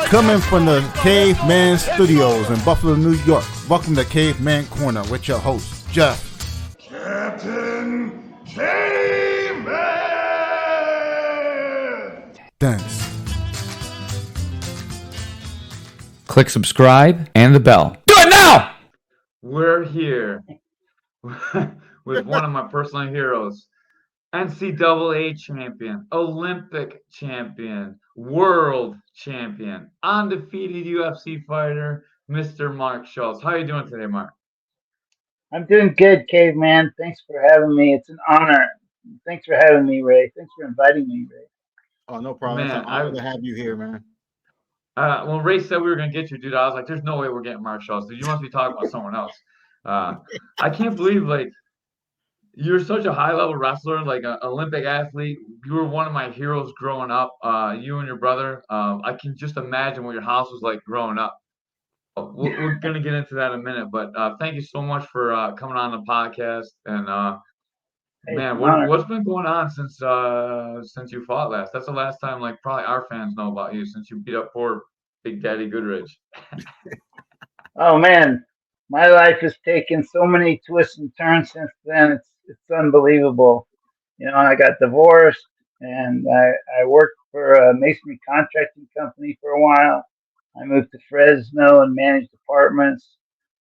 Coming from the Caveman Studios in Buffalo, New York. Welcome to Caveman Corner with your host, Jeff. Captain Caveman! Thanks. Click subscribe and the bell. Do it now! We're here with one of my personal heroes. NCAA champion, Olympic champion, world champion, undefeated UFC fighter, Mr. Mark Schutlz. How are you doing today, Mark? I'm doing good, Caveman. Thanks for having me. It's an honor. Thanks for having me, Ray. Thanks for inviting me, Ray. Oh, no problem. Man, it's an honor to have you here, man. When Ray said we were going to get you, dude, I was like, there's no way we're getting Mark Schutlz. Dude, you must be talking about someone else. I can't believe, like, you're such a high-level wrestler, like an Olympic athlete. You were one of my heroes growing up, you and your brother. I can just imagine what your house was like growing up. We're going to get into that in a minute, but thank you so much for coming on the podcast. And, man, what's been going on since you fought last? That's the last time, like, probably our fans know about you, since you beat up poor Big Daddy Goodridge. Oh, man. My life has taken so many twists and turns since then. It's unbelievable. You know, I got divorced, and I worked for a masonry contracting company for a while. I moved to Fresno and managed apartments.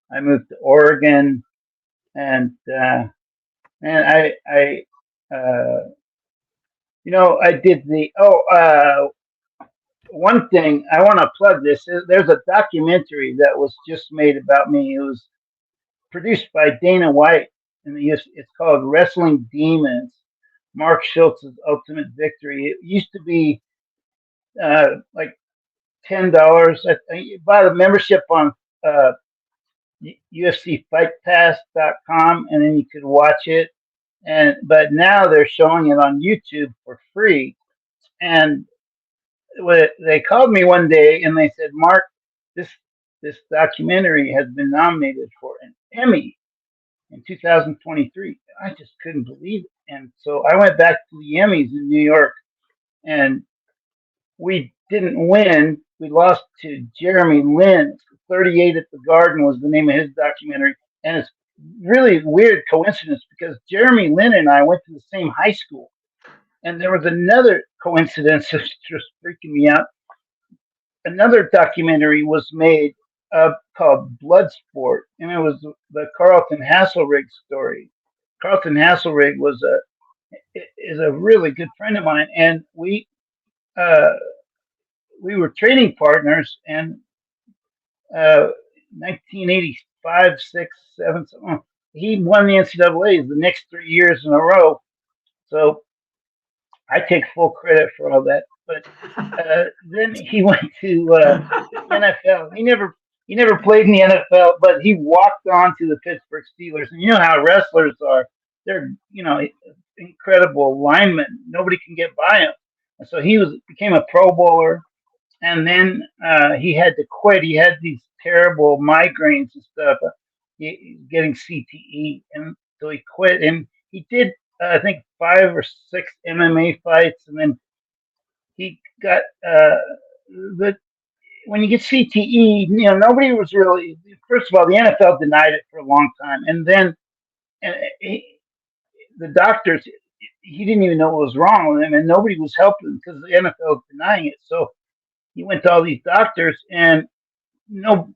I moved to Oregon, and I did one thing I want to plug this. There's a documentary that was just made about me. It was produced by Dana White, and it's called Wrestling Demons, Mark Schultz's Ultimate Victory. It used to be like $10. You buy the membership on UFCFightPass.com, and then you could watch it. But now they're showing it on YouTube for free. And they called me one day and they said, Mark, this documentary has been nominated for an Emmy in 2023. I just couldn't believe it. And so I went back to the Emmys in New York, and we didn't win. We lost to Jeremy Lin. 38 at the Garden was the name of his documentary. And it's really weird coincidence because Jeremy Lin and I went to the same high school. And there was another coincidence that's just freaking me out. Another documentary was made called Bloodsport, and it was the Carlton Hasselrig story. Carlton Hasselrig is a really good friend of mine, and we were training partners. And 1985, 6, 7, he won the NCAA the next 3 years in a row. So I take full credit for all that. But then he went to NFL. He never played in the NFL, but he walked on to the Pittsburgh Steelers. And you know how wrestlers are. They're, incredible linemen. Nobody can get by him. And so he became a Pro Bowler. And then he had to quit. He had these terrible migraines and stuff. Getting CTE. And so he quit. And he did, I think, 5 or 6 MMA fights. And then he got when you get CTE, nobody was really. First of all, the NFL denied it for a long time, and then the doctors, he didn't even know what was wrong with him, and nobody was helping him because the NFL was denying it. So he went to all these doctors, and you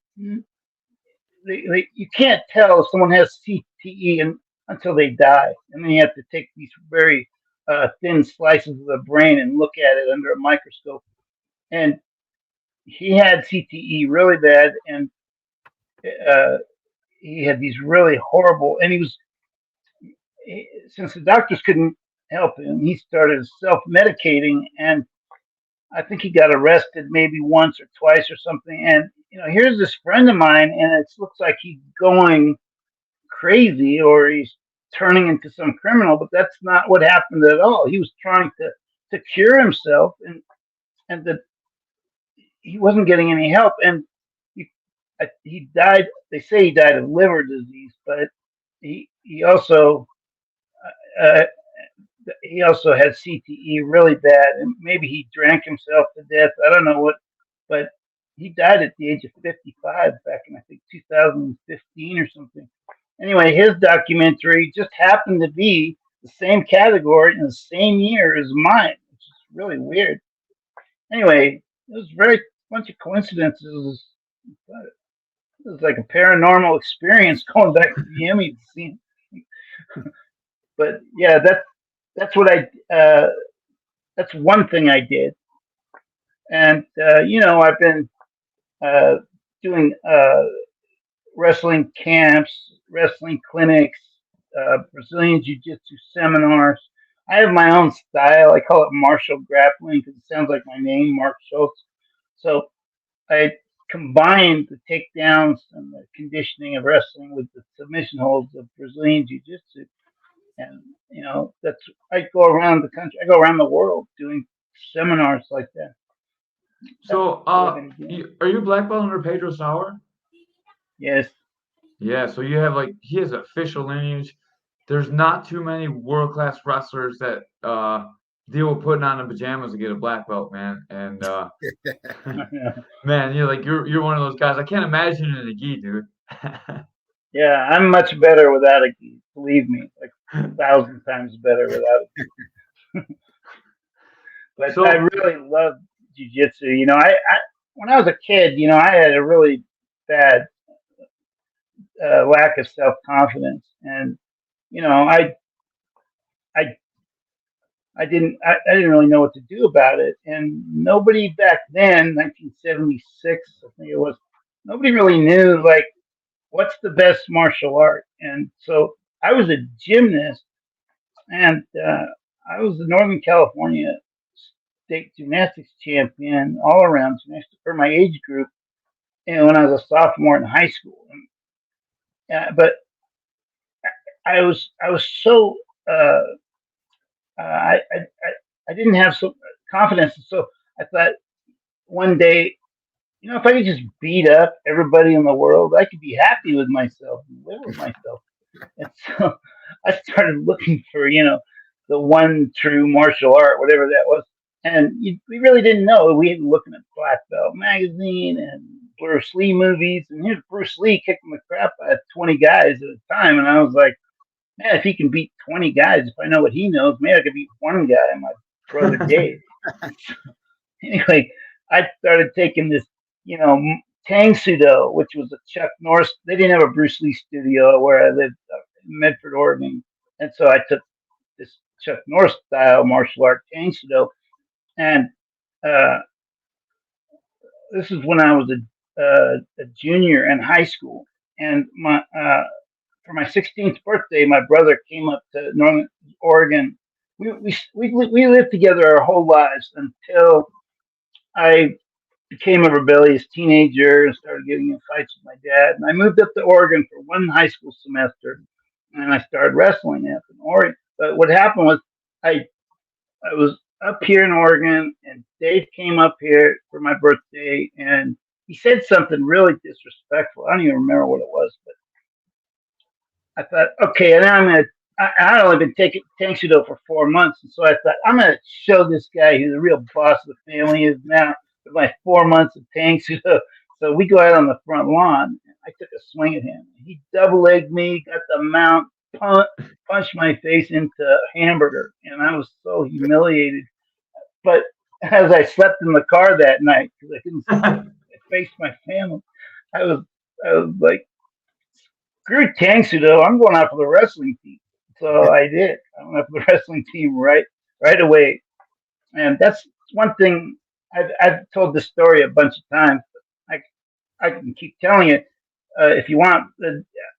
can't tell if someone has CTE until they die, and then you have to take these very thin slices of the brain and look at it under a microscope. And he had CTE really bad, and he had these really horrible. And since the doctors couldn't help him, he started self-medicating, and I think he got arrested maybe once or twice or something. And here's this friend of mine, and it looks like he's going crazy or he's turning into some criminal, but that's not what happened at all. He was trying to cure himself, and he wasn't getting any help, and he died. They say he died of liver disease, but he also had CTE really bad, and maybe he drank himself to death. I don't know what, but he died at the age of 55 back in, I think, 2015 or something. Anyway, his documentary just happened to be the same category in the same year as mine, which is really weird. Anyway, it was very bunch of coincidences. It was like a paranormal experience going back to the Emmy scene. But yeah, that's what that's one thing I did. And I've been doing wrestling camps, wrestling clinics, Brazilian Jiu-Jitsu seminars. I have my own style. I call it martial grappling because it sounds like my name, Mark Schutlz. So I combined the takedowns and the conditioning of wrestling with the submission holds of Brazilian Jiu-Jitsu. And, I go around the country, I go around the world doing seminars like that. So, are you black belt under Pedro Sauer? Yes. Yeah, so you have he has official lineage. There's not too many world-class wrestlers that deal with putting on the pajamas to get a black belt, man. And man, you're one of those guys. I can't imagine in a gi, dude. Yeah, I'm much better without a gi. Believe me, like 1,000 times better without it. But I really love jiu-jitsu. I when I was a kid, I had a really bad lack of self-confidence, and I didn't really know what to do about it, and nobody back then, 1976, I think it was, nobody really knew what's the best martial art, and so I was a gymnast, and I was the Northern California state gymnastics champion, all around gymnastics for my age group, and when I was a sophomore in high school, but I was so I didn't have some confidence, so I thought one day, if I could just beat up everybody in the world, I could be happy with myself and live with myself. And so I started looking for, the one true martial art, whatever that was. And we really didn't know. We were looking at Black Belt magazine and Bruce Lee movies. And here's Bruce Lee kicking the crap out of 20 guys at a time. And I was like, man, if he can beat 20 guys, if I know what he knows, maybe I could beat one guy, my brother Dave. Anyway, I started taking this, Tang Sudo, which was a Chuck Norris. They didn't have a Bruce Lee studio where I lived in Medford, Oregon. And so I took this Chuck Norris style martial art, Tang Sudo. And this is when I was a junior in high school. And for my 16th birthday, my brother came up to Northern Oregon. We lived together our whole lives until I became a rebellious teenager and started getting in fights with my dad. And I moved up to Oregon for one high school semester, and I started wrestling up in Oregon. But what happened was I was up here in Oregon, and Dave came up here for my birthday, and he said something really disrespectful. I don't even remember what it was, but I thought, okay, and now I'd only been taking Tang Sudo for 4 months, and so I thought, I'm going to show this guy who the real boss of the family is now with my 4 months of Tang Sudo. So we go out on the front lawn, and I took a swing at him. He double-legged me, got the mount, punched my face into a hamburger, and I was so humiliated. But as I slept in the car that night, because I couldn't face my family, I was like, screw Tang Sudo, I'm going out for the wrestling team. So I did. I went out for the wrestling team right away. And that's one thing I've told this story a bunch of times. I can keep telling it if you want.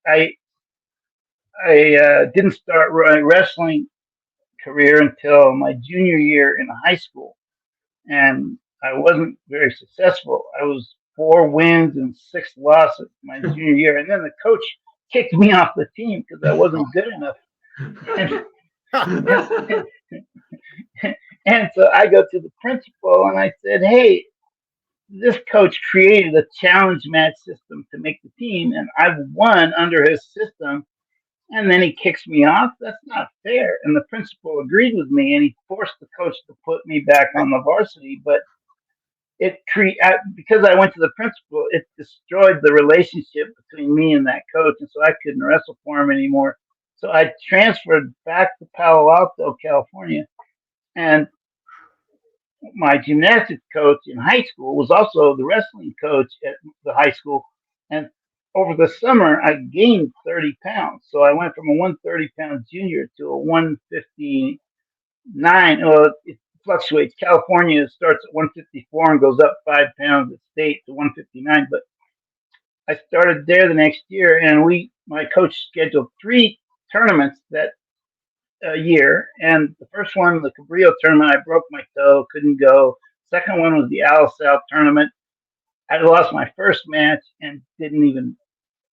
I didn't start my wrestling career until my junior year in high school, and I wasn't very successful. I was 4 wins and 6 losses my junior year, and then the coach kicked me off the team because I wasn't good enough. And so I go to the principal and I said, hey, this coach created a challenge match system to make the team, and I've won under his system, and then he kicks me off. That's not fair. And the principal agreed with me, and he forced the coach to put me back on the varsity. But because I went to the principal, it destroyed the relationship between me and that coach, and so I couldn't wrestle for him anymore. So I transferred back to Palo Alto, California, and my gymnastics coach in high school was also the wrestling coach at the high school. And over the summer, I gained 30 pounds. So I went from a 130-pound junior to a 159. Well, it fluctuates. California starts at 154 and goes up 5 pounds at state to 159. But I started there the next year, and my coach scheduled 3 tournaments that year. And the first one, the Cabrillo tournament, I broke my toe, couldn't go. Second one was the Alisal tournament. I lost my first match and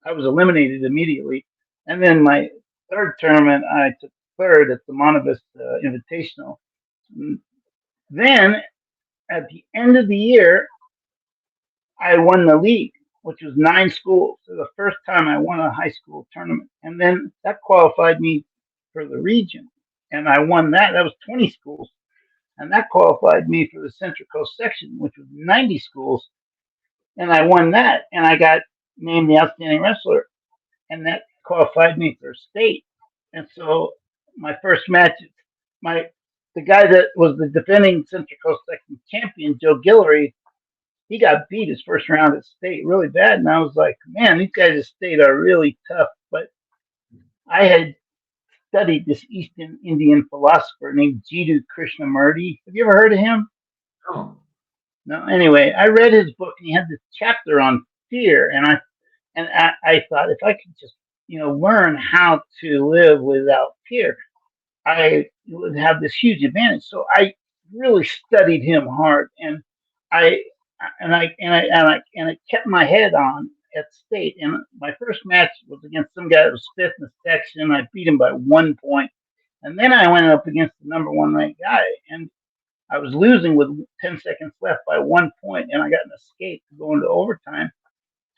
I was eliminated immediately. And then my third tournament, I took third at the Montevis Invitational. And then at the end of the year, I won the league, which was 9 schools. So the first time I won a high school tournament. And then that qualified me for the region. And I won that. That was 20 schools. And that qualified me for the Central Coast section, which was 90 schools. And I won that. And I got named the outstanding wrestler. And that qualified me for state. And so my first match, the guy that was the defending Central Coast section champion, Joe Guillory, he got beat his first round at state really bad. And I was like, man, these guys at state are really tough. But I had studied this Eastern Indian philosopher named Jiddu Krishnamurti. Have you ever heard of him? Oh. No. Anyway, I read his book, and he had this chapter on fear, and I thought, if I could just learn how to live without fear, I would have this huge advantage. So I really studied him hard, and I kept my head on at state. And my first match was against some guy that was 5th in the section. I beat him by 1 point. And then I went up against the number 1 ranked guy, and I was losing with 10 seconds left by 1 point, and I got an escape to go into overtime.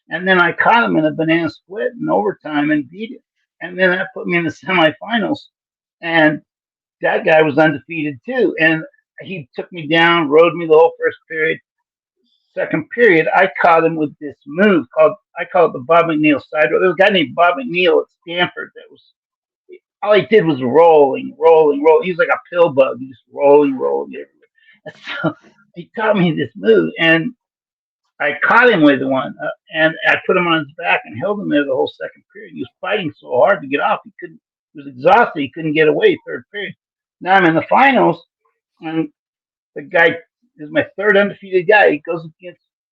And then I caught him in a banana split in overtime and beat him. And then that put me in the semifinals. And that guy was undefeated too. And he took me down, rode me the whole first period. Second period, I caught him with this move I call it the Bob McNeil side roll. There was a guy named Bob McNeil at Stanford that was, all he did was rolling. He was like a pill bug, just rolling everywhere. And so he taught me this move, and I caught him with one, and I put him on his back and held him there the whole second period. He was fighting so hard to get off, he was exhausted. He couldn't get away third period. Now I'm in the finals, and the guy is my third undefeated guy.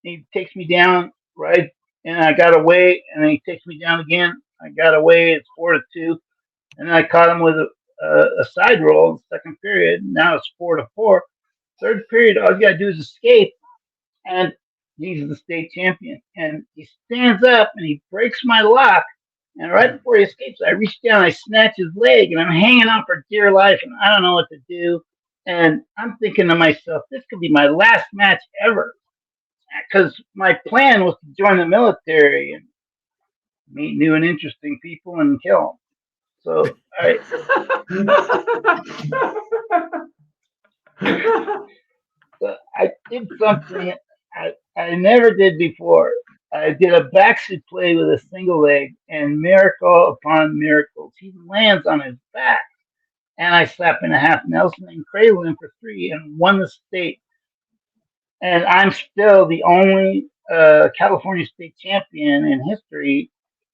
He takes me down, right? And I got away, and then he takes me down again. I got away. It's 4-2. And then I caught him with a side roll in the second period. Now it's 4-4. Third period, all you got to do is escape, and he's the state champion. And he stands up, and he breaks my lock. And right before he escapes, I reach down, I snatch his leg, and I'm hanging on for dear life, and I don't know what to do. And I'm thinking to myself, this could be my last match ever. Because my plan was to join the military and meet new and interesting people and kill them. So I did something I never did before. I did a backseat play with a single leg, and miracle upon miracles, he lands on his back. And I slap in a half Nelson and cradle him for 3 and won the state. And I'm still the only California state champion in history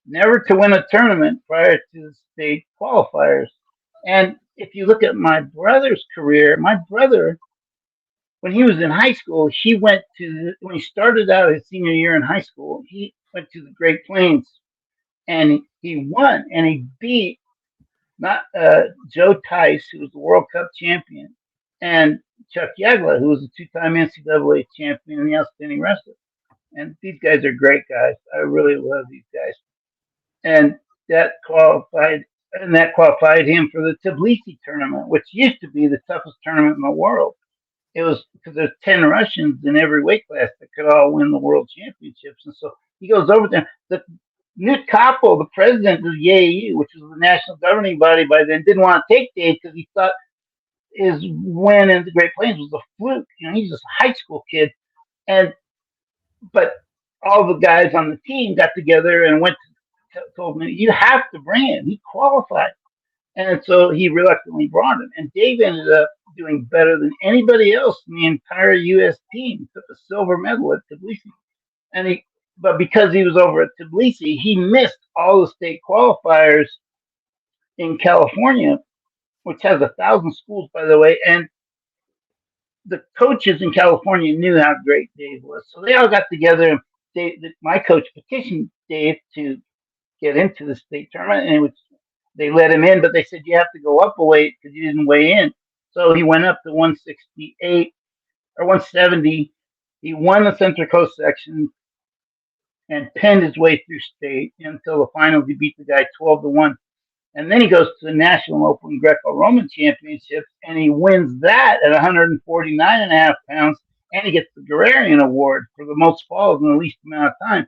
never to win a tournament prior to the state qualifiers. And if you look at my brother's career, my brother, when he was in high school, when he started out his senior year in high school, he went to the Great Plains and he won, and he beat Joe Tice, who was the World Cup champion, and Chuck Yagla, who was a 2-time NCAA champion and the outstanding wrestler. And these guys are great guys. I really love these guys. And that qualified him for the Tbilisi tournament, which used to be the toughest tournament in the world. It was because there's 10 Russians in every weight class that could all win the world championships. And so he goes over there. Newt Koppel, the president of the AAU, which was the national governing body by then, didn't want to take Dave because he thought his win in the Great Plains was a fluke. He's just a high school kid. And but all the guys on the team got together and told me, you have to bring him. He qualified. And so he reluctantly brought him. And Dave ended up doing better than anybody else in the entire U.S. team. He took a silver medal at Tbilisi. But because he was over at Tbilisi, he missed all the state qualifiers in California, which has 1,000 schools, by the way. And the coaches in California knew how great Dave was. So they all got together, and my coach petitioned Dave to get into the state tournament, and they let him in, but they said you have to go up a weight because you didn't weigh in. So he went up to 168 or 170. He won the Central Coast section and pinned his way through state until the finals. He beat the guy 12-1. And then he goes to the National Open Greco-Roman Championships, and he wins that at 149.5 pounds, and he gets the Guerrerian Award for the most falls in the least amount of time.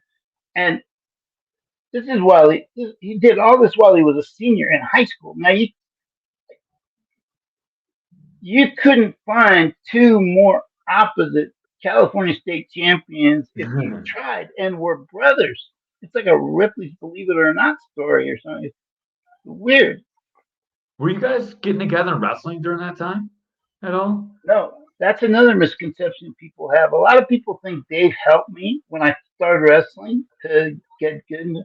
And this is while he did all this while he was a senior in high school. Now, you couldn't find two more opposite California state champions if you tried, and were brothers. It's like a Ripley's Believe It or Not story or something. It's weird. Were you guys getting together and wrestling during that time at all? No, that's another misconception people have. A lot of people think Dave helped me when I started wrestling to get good.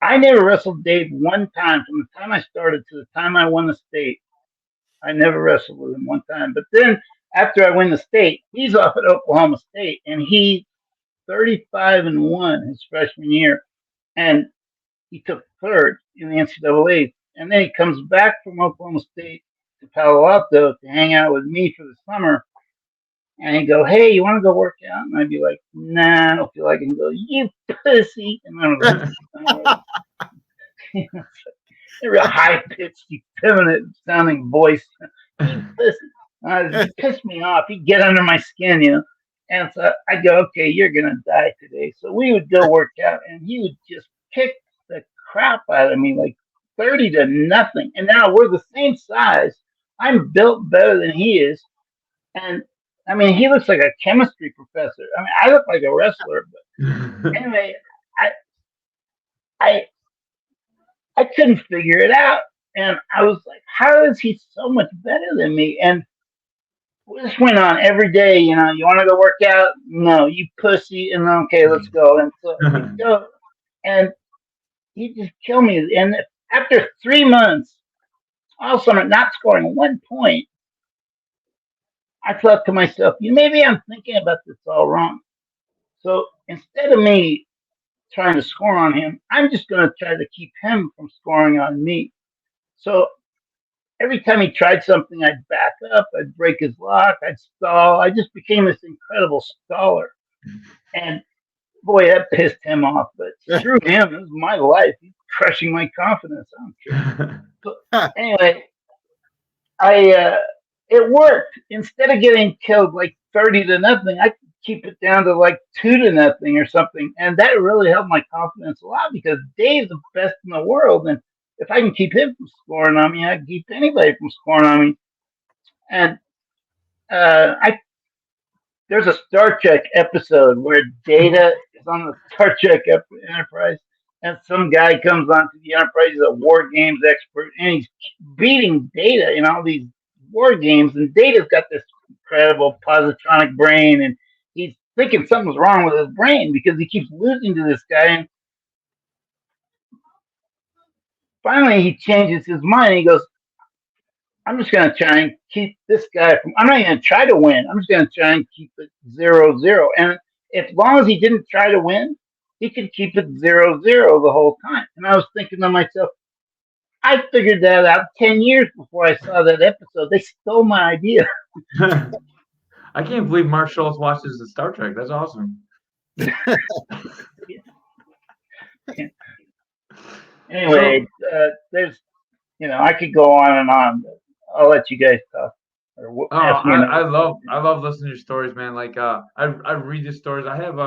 I never wrestled Dave one time from the time I started to the time I won the state. I never wrestled with him one time. But then after I win the state, he's off at Oklahoma State, and he's 35-1 his freshman year, and he took third in the NCAA. And then he comes back from Oklahoma State to Palo Alto to hang out with me for the summer. And he'd go, hey, you want to go work out? And I'd be like, nah, I don't feel like it. And he'd go, you pussy. And I was like, a real high-pitched, effeminate sounding voice. You pussy. It pissed me off. He'd get under my skin, you know. And so I'd go, okay, you're going to die today. So we would go work out, and he would just kick the crap out of me, like 30-0. And now we're the same size. I'm built better than he is. And I mean, he looks like a chemistry professor. I mean, I look like a wrestler, but anyway, I couldn't figure it out. And I was like, how is he so much better than me? And this went on every day, you know, you want to go work out? No, you pussy. And okay, let's go. And so we go. And he just killed me. And after 3 months, all summer, not scoring 1 point, I thought to myself, maybe I'm thinking about this all wrong. So instead of me trying to score on him, I'm just going to try to keep him from scoring on me. So every time he tried something, I'd back up, I'd break his lock, I'd stall. I just became this incredible staller. And boy, that pissed him off. But screw him, this is my life. He's crushing my confidence. I don't care. So anyway, it worked. Instead of getting killed like 30-0, I could keep it down to like 2-0 or something. And that really helped my confidence a lot because Dave's the best in the world. And if I can keep him from scoring on me, I can keep anybody from scoring on me. And there's a Star Trek episode where Data is on the Star Trek Enterprise, and some guy comes onto the Enterprise, he's a war games expert, and he's beating Data in all these war games. And Data's got this incredible positronic brain, and he's thinking something's wrong with his brain because he keeps losing to this guy. And finally, he changes his mind. He goes, I'm just going to try and keep this guy from, I'm not even going to try to win. I'm just going to try and keep it 0-0. And as long as he didn't try to win, he could keep it 0-0 the whole time. And I was thinking to myself, I figured that out 10 years before I saw that episode. They stole my idea. I can't believe Mark Schutlz watches the Star Trek. That's awesome. Anyway, there's, I could go on and on, but I'll let you guys talk. I love listening to your stories, man. Like, I read the stories. I have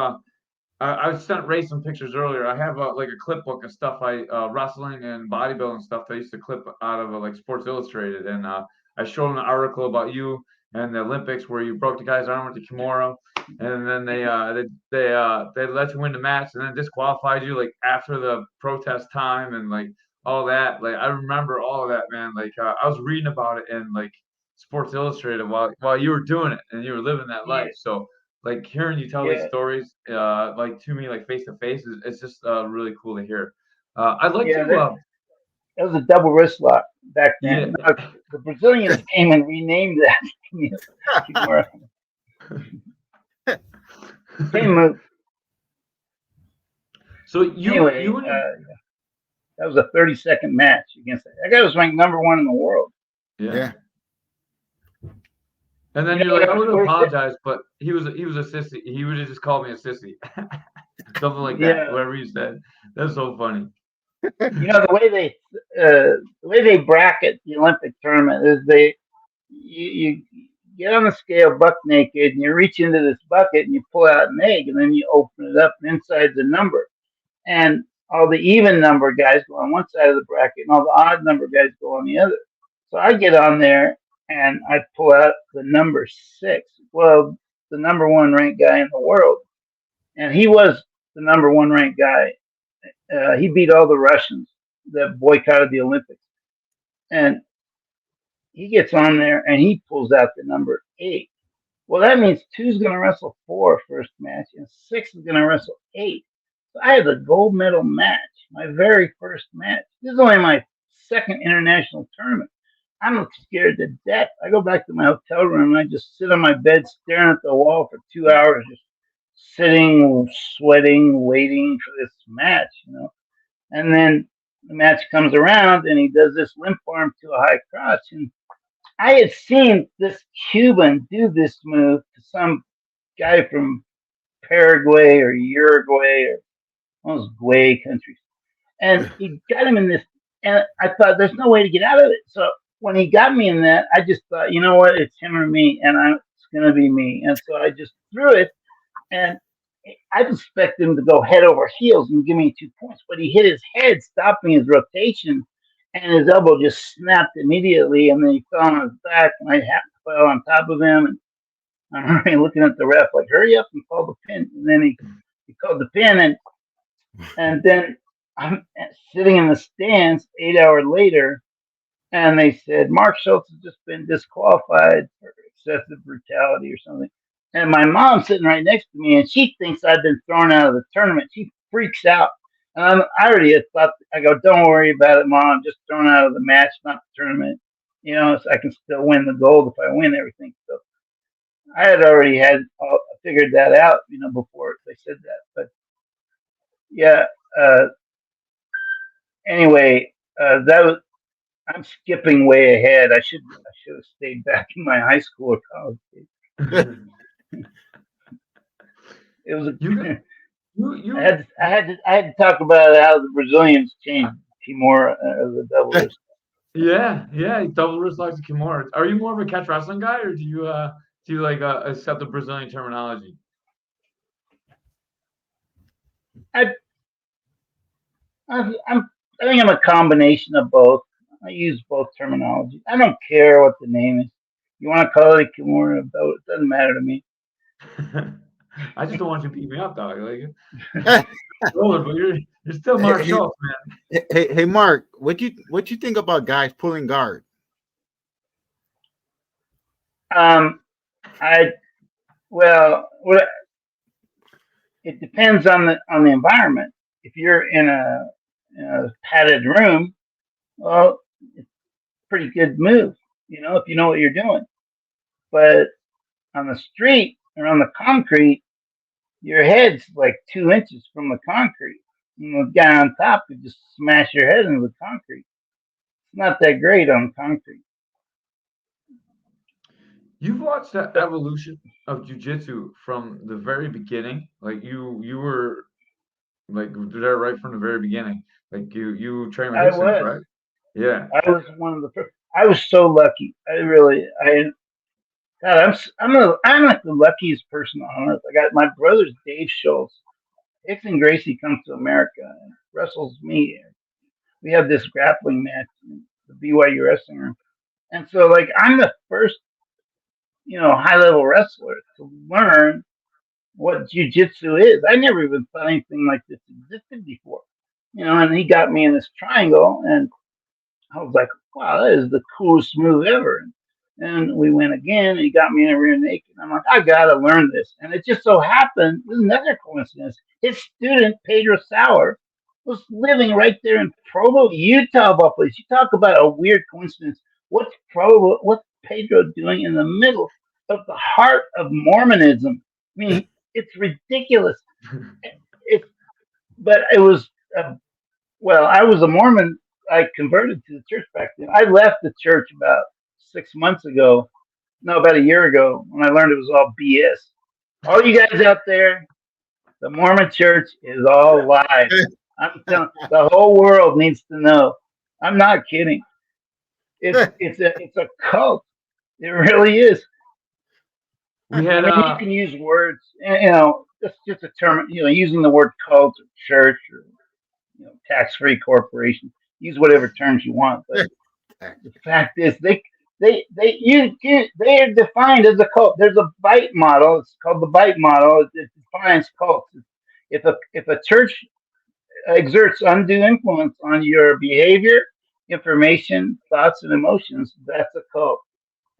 I sent Ray some pictures earlier. I have like a clip book of stuff wrestling and bodybuilding stuff that I used to clip out of like Sports Illustrated, and I showed him an article about you and the Olympics where you broke the guy's arm with the Kimura, and then they let you win the match and then disqualified you like after the protest time and like all that. Like I remember all of that, man. Like I was reading about it in like Sports Illustrated while you were doing it and you were living that life. So like hearing you tell these stories like to me like face to face is it's just really cool to hear. I'd like to that was a double wrist lock back yeah. then. Now, the Brazilians came and renamed that. Kimura. Same move. So Anyway, that was a 30-second match against that guy. Was ranked #1 in the world. Yeah. And then you're like, I would apologize, but he was a sissy. He would have just called me a sissy. Something like that. Whatever you said. That's so funny. The way they bracket the Olympic tournament is you get on the scale buck naked and you reach into this bucket and you pull out an egg and then you open it up and inside's a number. And all the even number guys go on one side of the bracket and all the odd number guys go on the other. So I get on there and I pull out the number 6. Well, the #1 ranked guy in the world. And he was the #1 ranked guy. He beat all the Russians that boycotted the Olympics. And he gets on there and he pulls out the number 8. Well, that means 2's going to wrestle 4 first match and 6 is going to wrestle 8. So I had the gold medal match, my very first match. This is only my second international tournament. I'm scared to death. I go back to my hotel room and I just sit on my bed staring at the wall for 2 hours, just sitting, sweating, waiting for this match, And then the match comes around and he does this limp arm to a high crotch. And I had seen this Cuban do this move to some guy from Paraguay or Uruguay or one of those Guay countries. And he got him in this, and I thought, there's no way to get out of it. So when he got me in that, I just thought, you know what, it's him or me, and it's going to be me. And so I just threw it, and I expected him to go head over heels and give me 2 points, but he hit his head, stopping his rotation, and his elbow just snapped immediately, and then he fell on his back, and I fell on top of him, and I'm already looking at the ref like, hurry up and call the pin. And then he called the pin, and then I'm sitting in the stands 8 hours later, and they said, Mark Schutlz has just been disqualified for excessive brutality or something. And my mom's sitting right next to me, and she thinks I've been thrown out of the tournament. She freaks out. And I already had thought, I go, don't worry about it, Mom. I'm just thrown out of the match, not the tournament. So I can still win the gold if I win everything. So I had already figured that out, before they said that. But yeah, anyway, I'm skipping way ahead. I should have stayed back in my high school or college days. It was I had to talk about how the Brazilians changed Kimura the double wrist. Yeah, double wrist lock to Kimura. Are you more of a catch wrestling guy, or do you accept the Brazilian terminology? I think I'm a combination of both. I use both terminology. I don't care what the name is. You want to call it Kimura, it doesn't matter to me. I just don't want you to beat me up, dog. But you're still Mark Schutlz, man. Hey, Mark, what you think about guys pulling guard? It depends on the environment. If you're in a padded room, well, it's a pretty good move, if you know what you're doing. But on the street or on the concrete, your head's like 2 inches from the concrete. The guy on top could just smash your head into the concrete. It's not that great on concrete. You've watched that evolution of jiu-jitsu from the very beginning. Like you were like there right from the very beginning. Like you trained with Hickson, right? Yeah. I was one of the first. I was so lucky. I'm like the luckiest person on earth. I got my brother's Dave Schultz. Hickson Gracie comes to America and wrestles me. We have this grappling match in the BYU wrestling room. And so, like, I'm the first high level wrestlers to learn what jujitsu is. I never even thought anything like this existed before. And he got me in this triangle, and I was like, wow, that is the coolest move ever. And we went again, and he got me in a rear naked. I'm like, I gotta learn this. And it just so happened, this is another coincidence. His student, Pedro Sauer, was living right there in Provo, Utah, of all places. You talk about a weird coincidence. What's Pedro doing in the middle of the heart of Mormonism? I mean, it's ridiculous. It, but it was, I was a Mormon. I converted to the church back then. I left the church about 6 months ago. No, about a year ago, when I learned it was all BS. All you guys out there, the Mormon church is all lies. I'm telling the whole world needs to know. I'm not kidding. It's a cult. It really is. We had you can use words, that's just a term. Using the word cult or church or tax-free corporation. Use whatever terms you want, but the fact is, they are defined as a cult. There's a bite model. It's called the bite model. It defines cults. If a church exerts undue influence on your behavior, information, thoughts, and emotions, that's a cult,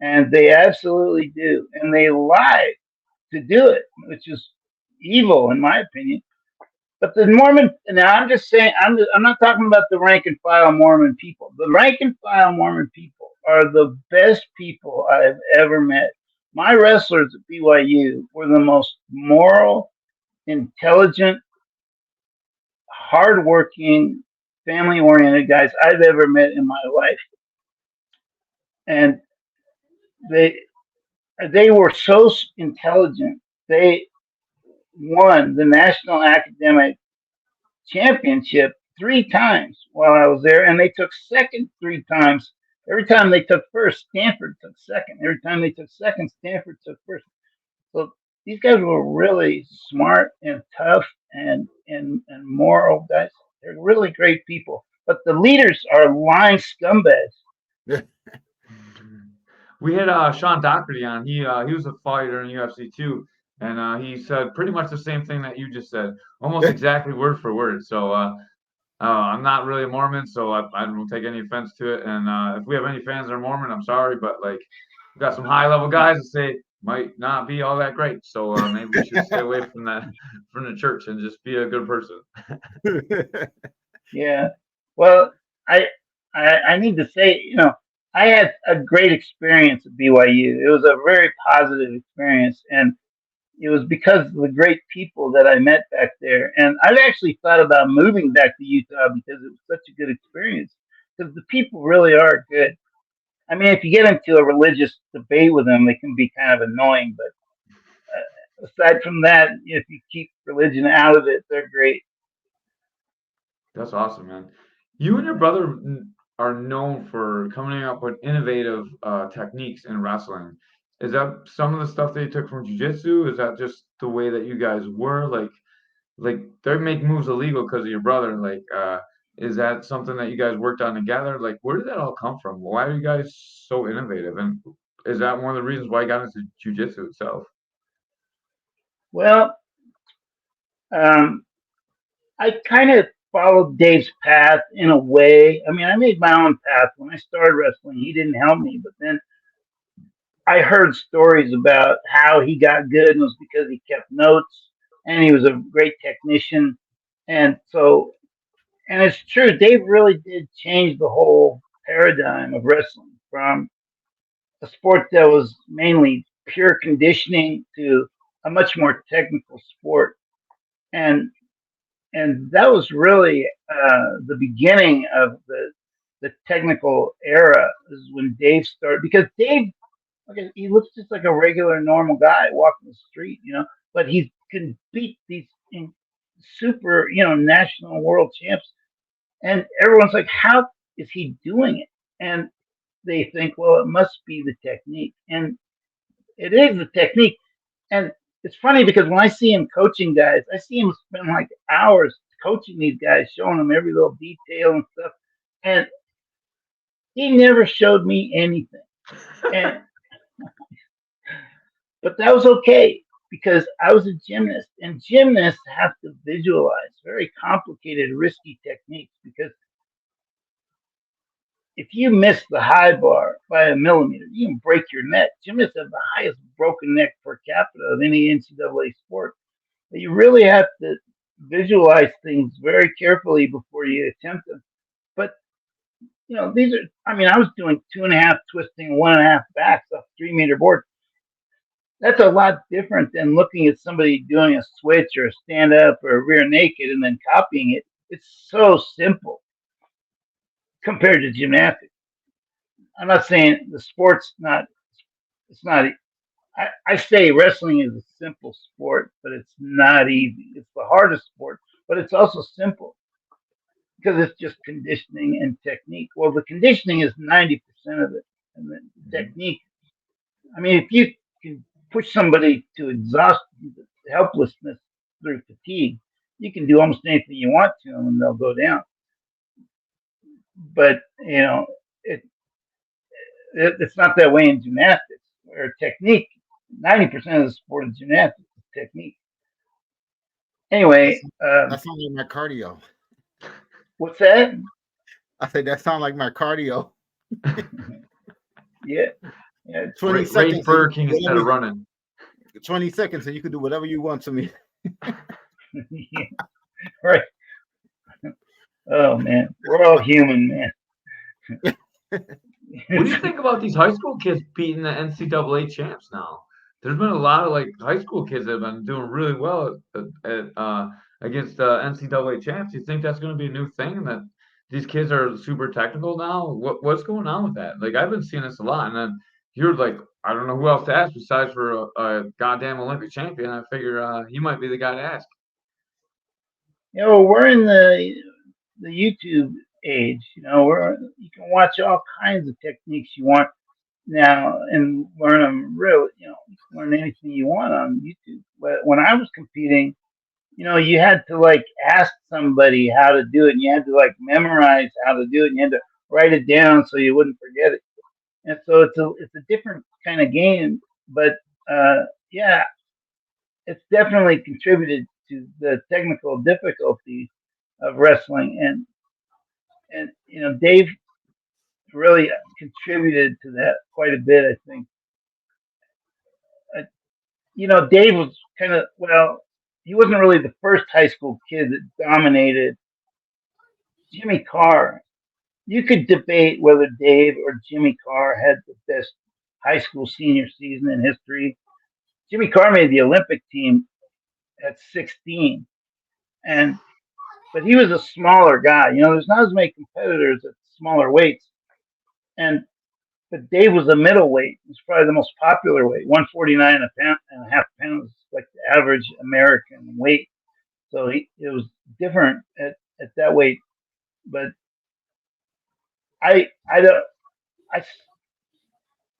and they absolutely do, and they lie to do it, which is evil in my opinion. But the Mormon, now I'm just saying, I'm not talking about the rank and file Mormon people. The rank and file Mormon people are the best people I've ever met. My wrestlers at BYU were the most moral, intelligent, hardworking, family-oriented guys I've ever met in my life. And they were so intelligent. They won the National Academic Championship 3 times while I was there, and they took second 3 times. Every time they took first, Stanford took second. Every time they took second, Stanford took first. So these guys were really smart and tough and moral guys. They're really great people. But the leaders are lying scumbags. We had Sean Doherty on. He was a fighter in UFC too, and he said pretty much the same thing that you just said, almost exactly word for word. So I'm not really a Mormon, so I don't take any offense to it. And if we have any fans that are Mormon, I'm sorry, but like we've got some high level guys that say might not be all that great. So maybe we should stay away from the church and just be a good person. Yeah. Well, I need to say, I had a great experience at BYU. It was a very positive experience, and it was because of the great people that I met back there. And I've actually thought about moving back to Utah because it was such a good experience, because the people really are good. I mean, if you get into a religious debate with them, they can be kind of annoying. But aside from that, if you keep religion out of it, they're great. That's awesome, man. You and your brother are known for coming up with innovative techniques in wrestling. Is that some of the stuff that you took from jiu-jitsu? Is that just the way that you guys were? Like they make moves illegal because of your brother. Like, is that something that you guys worked on together? Like, where did that all come from? Why are you guys so innovative? And is that one of the reasons why you got into jiu-jitsu itself? Well, I kind of followed Dave's path in a way. I mean, I made my own path when I started wrestling. He didn't help me, but then I heard stories about how he got good, and it was because he kept notes, and he was a great technician. And it's true, Dave really did change the whole paradigm of wrestling from a sport that was mainly pure conditioning to a much more technical sport. And that was really the beginning of the technical era, is when Dave started, because Dave, okay, he looks just like a regular normal guy walking the street, but he can beat these super, national world champs, and everyone's like, how is he doing it? And they think, well, it must be the technique, and it is the technique. And it's funny because when I see him coaching guys, I see him spend like hours coaching these guys, showing them every little detail and stuff. And he never showed me anything. And But that was okay because I was a gymnast, and gymnasts have to visualize very complicated, risky techniques because if you miss the high bar by a millimeter, you can break your neck. Gymnasts have the highest broken neck per capita of any NCAA sport. But you really have to visualize things very carefully before you attempt them. But these are. I mean, I was doing 2.5 twisting, 1.5 backs off 3-meter board. That's a lot different than looking at somebody doing a switch or a stand up or a rear naked and then copying it. It's so simple compared to gymnastics. I'm not saying the sport's not. It's not. I say wrestling is a simple sport, but it's not easy. It's the hardest sport, but it's also simple because it's just conditioning and technique. Well, the conditioning is 90% of it, and the technique. I mean, if you can push somebody to helplessness through fatigue, you can do almost anything you want to them, and they'll go down. But it's not that way in gymnastics, where technique. 90% of the sport of gymnastics is technique. Anyway, that sounds like my cardio. What's that? I said that sounds like my cardio. Yeah. 20 seconds. Burger King instead of running. 20 seconds, and you can do whatever you want to me. Yeah. Right. Oh man, we're all human, man. What do you think about these high school kids beating the NCAA champs now? There's been a lot of high school kids that have been doing really well against NCAA champs. You think that's going to be a new thing, that these kids are super technical now? What's going on with that? I've been seeing this a lot, and then you're I don't know who else to ask besides for a goddamn Olympic champion. I figure you might be the guy to ask. We're in the YouTube age. You can watch all kinds of techniques you want now and learn them really. You can learn anything you want on YouTube. But when I was competing, you had to ask somebody how to do it, and you had to memorize how to do it, and you had to write it down so you wouldn't forget it. And so it's a different kind of game, but yeah, it's definitely contributed to the technical difficulty of wrestling, and Dave really contributed to that quite a bit, I think. Dave was he wasn't really the first high school kid that dominated. Jimmy Carr. You could debate whether Dave or Jimmy Carr had the best high school senior season in history. Jimmy Carr made the Olympic team at 16, but he was a smaller guy. There's not as many competitors at smaller weights, but Dave was a middleweight. He's probably the most popular weight, 149.5 pounds, like the average American weight. So it was different at that weight, but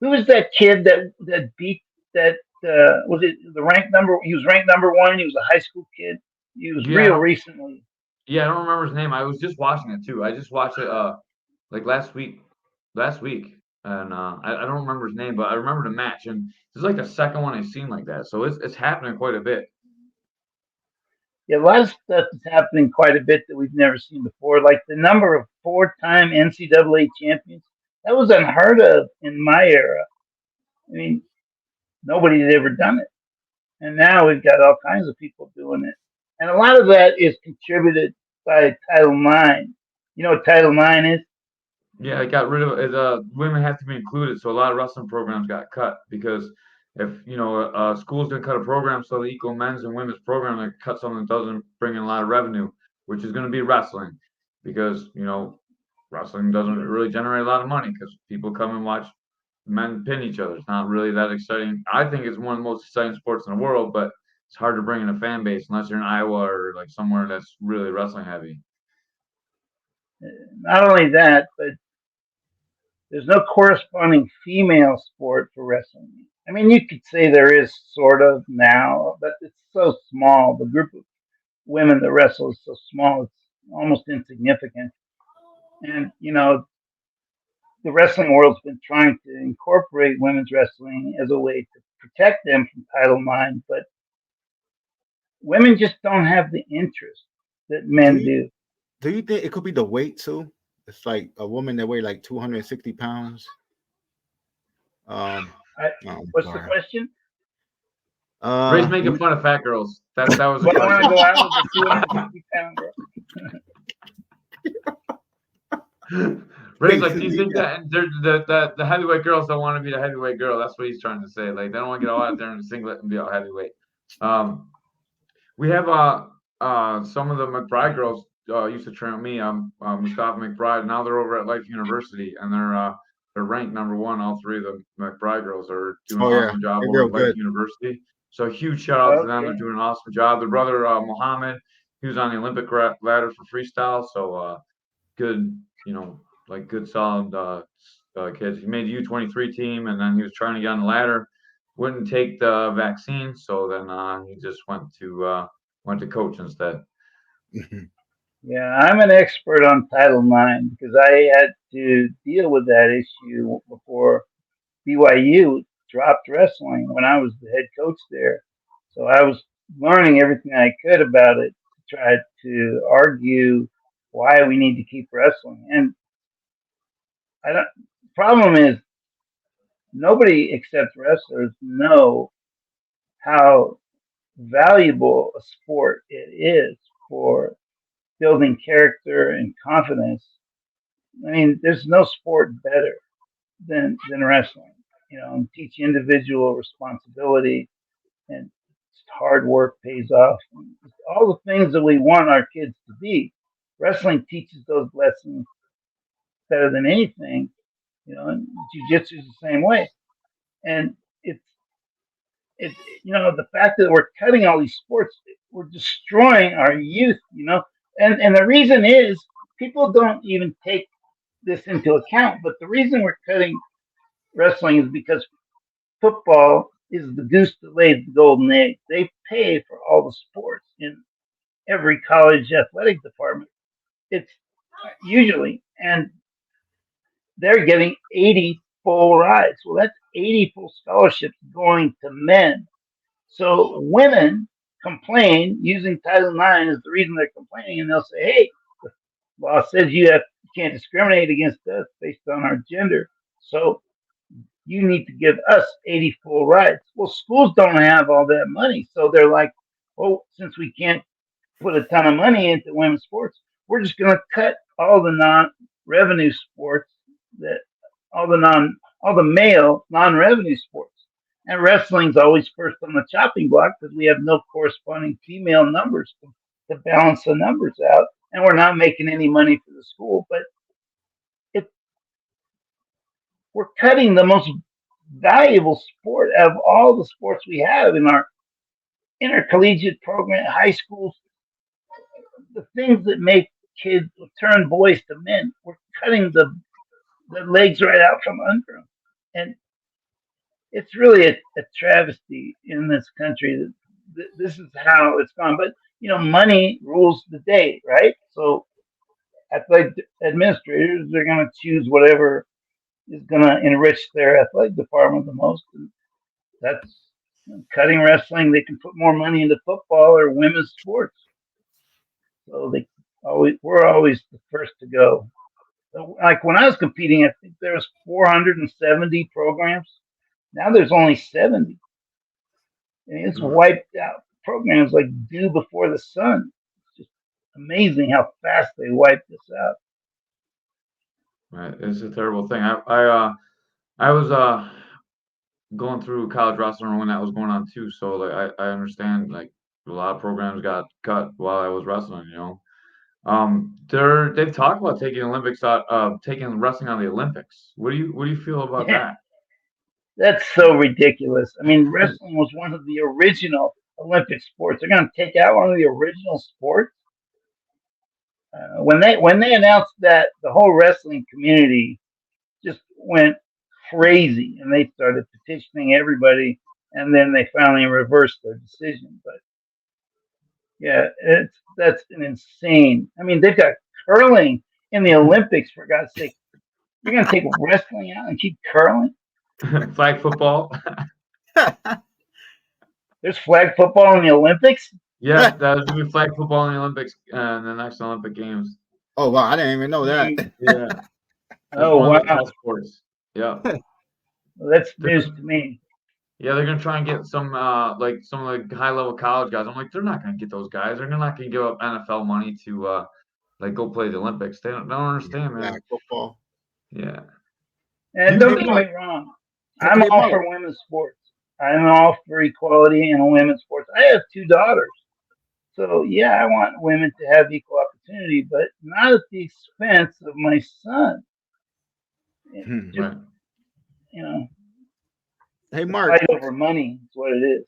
who was that kid that beat that? Was it the rank number? He was ranked number 1. He was a high school kid. He was real recently. Yeah, I don't remember his name. I was just watching it too. I just watched it last week, and I don't remember his name, but I remember the match, and this is the second one I've seen like that. So it's happening quite a bit. Yeah, a lot of stuff is happening quite a bit that we've never seen before. Like the number of 4-time NCAA champions, that was unheard of in my era. I mean, nobody had ever done it. And now we've got all kinds of people doing it. And a lot of that is contributed by Title IX. You know what Title IX is? Yeah, it got rid of it. Women have to be included, so a lot of wrestling programs got cut because if school's gonna cut a program so the equal men's and women's program, like cut something that doesn't bring in a lot of revenue, which is gonna be wrestling, because wrestling doesn't really generate a lot of money because people come and watch men pin each other. It's not really that exciting. I think it's one of the most exciting sports in the world, but it's hard to bring in a fan base unless you're in Iowa or somewhere that's really wrestling heavy. Not only that, but there's no corresponding female sport for wrestling. I mean, you could say there is sort of now, but it's so small. The group of women that wrestle is so small, it's almost insignificant. And, the wrestling world's been trying to incorporate women's wrestling as a way to protect them from Title IX, but women just don't have the interest that men do. Do you think it could be the weight too? It's like a woman that weigh like 260 pounds. What's the question? Ray's making fun of fat girls. That was a But I want to question. go out with the 260-pound girl. Ray's like, do you think that the heavyweight girls don't want to be the heavyweight girl? That's what he's trying to say. Like, they don't want to get all out there in the singlet and be all heavyweight. We have some of the McBride girls used to train with me. Mustafa McBride. Now they're over at Life University, and they're ranked number 1. All 3 of the McBride girls are doing an awesome job over at Life University. So huge shout out to them. They're doing an awesome job. Their brother Mohammed, he was on the Olympic ladder for freestyle. So good, like good solid kids. He made the U23 team, and then he was trying to get on the ladder. Wouldn't take the vaccine, so then he just went to coach instead. Yeah, I'm an expert on Title IX because I had to deal with that issue before BYU dropped wrestling when I was the head coach there. So I was learning everything I could about it to try to argue why we need to keep wrestling. And problem is nobody except wrestlers know how valuable a sport it is for building character and confidence. I mean, there's no sport better than wrestling. And teach individual responsibility, and hard work pays off. All the things that we want our kids to be, wrestling teaches those lessons better than anything. And jiu-jitsu is the same way. And it's the fact that we're cutting all these sports, we're destroying our youth. And the reason is people don't even take this into account. But the reason we're cutting wrestling is because football is the goose that lays the golden egg. They pay for all the sports in every college athletic department. It's usually, and they're getting 80 full rides. Well, that's 80 full scholarships going to men. So women complain using Title IX as the reason they're complaining, and they'll say, hey, the law says you can't discriminate against us based on our gender. So you need to give us 80 full rides. Well, schools don't have all that money. So they're like, well, since we can't put a ton of money into women's sports, we're just going to cut all the non-revenue sports, all the male non-revenue sports. And wrestling's always first on the chopping block because we have no corresponding female numbers to balance the numbers out. And we're not making any money for the school. But we're cutting the most valuable sport of all the sports we have in our intercollegiate program, high schools, the things that make kids turn boys to men. We're cutting the legs right out from under them. And it's really a travesty in this country that this is how it's gone. But, money rules the day, right? So athletic administrators are going to choose whatever is going to enrich their athletic department the most. And that's cutting wrestling. They can put more money into football or women's sports. So we're always the first to go. So, like when I was competing, I think there was 470 programs. Now there's only 70. And it's wiped out programs like dew before the sun. It's just amazing how fast they wiped this out. Right, it's a terrible thing. I was going through college wrestling when that was going on too, so like I understand like a lot of programs got cut while I was wrestling. They've talked about taking wrestling out of the Olympics. What do you feel about that? That's so ridiculous. I mean, wrestling was one of the original Olympic sports. They're going to take out one of the original sports. When they announced that, the whole wrestling community just went crazy, and they started petitioning everybody, and then they finally reversed their decision. But yeah, that's an insane. I mean, they've got curling in the Olympics, for God's sake. You're going to take wrestling out and keep curling? Flag football. There's flag football in the Olympics? Yeah, there's gonna be flag football in the Olympics and the next Olympic Games. Oh wow, I didn't even know that. Yeah. Oh, One wow. of the test sports. Yeah. Well, that's news to me. Yeah, they're gonna try and get some like some of the high level college guys. I'm like, they're not gonna get those guys. They're not gonna give up NFL money to like go play the Olympics. They don't understand, man. Flag football. Yeah. And don't get me wrong, I'm Hey, all Mark. for women's sports. I'm all for equality in women's sports. I have 2 daughters. So, yeah, I want women to have equal opportunity, but not at the expense of my son. Just, Right. you know, Hey Mark. fight over money is what it is.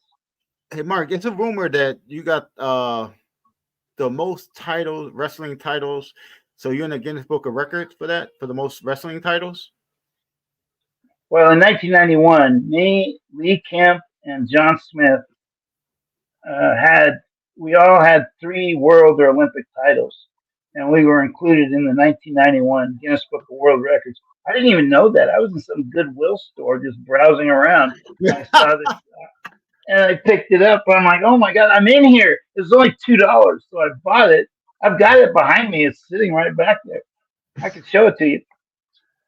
Hey Mark, it's a rumor that you got the most titles, wrestling titles. So you're in the Guinness Book of Records for that, for the most wrestling titles? Well, in 1991, me, Lee Kemp, and John Smith we all had 3 world or Olympic titles, and we were included in the 1991 Guinness Book of World Records. I didn't even know that. I was in some Goodwill store just browsing around. And I saw this, and I picked it up. I'm like, oh my God, I'm in here. It's only $2, so I bought it. I've got it behind me. It's sitting right back there. I could show it to you.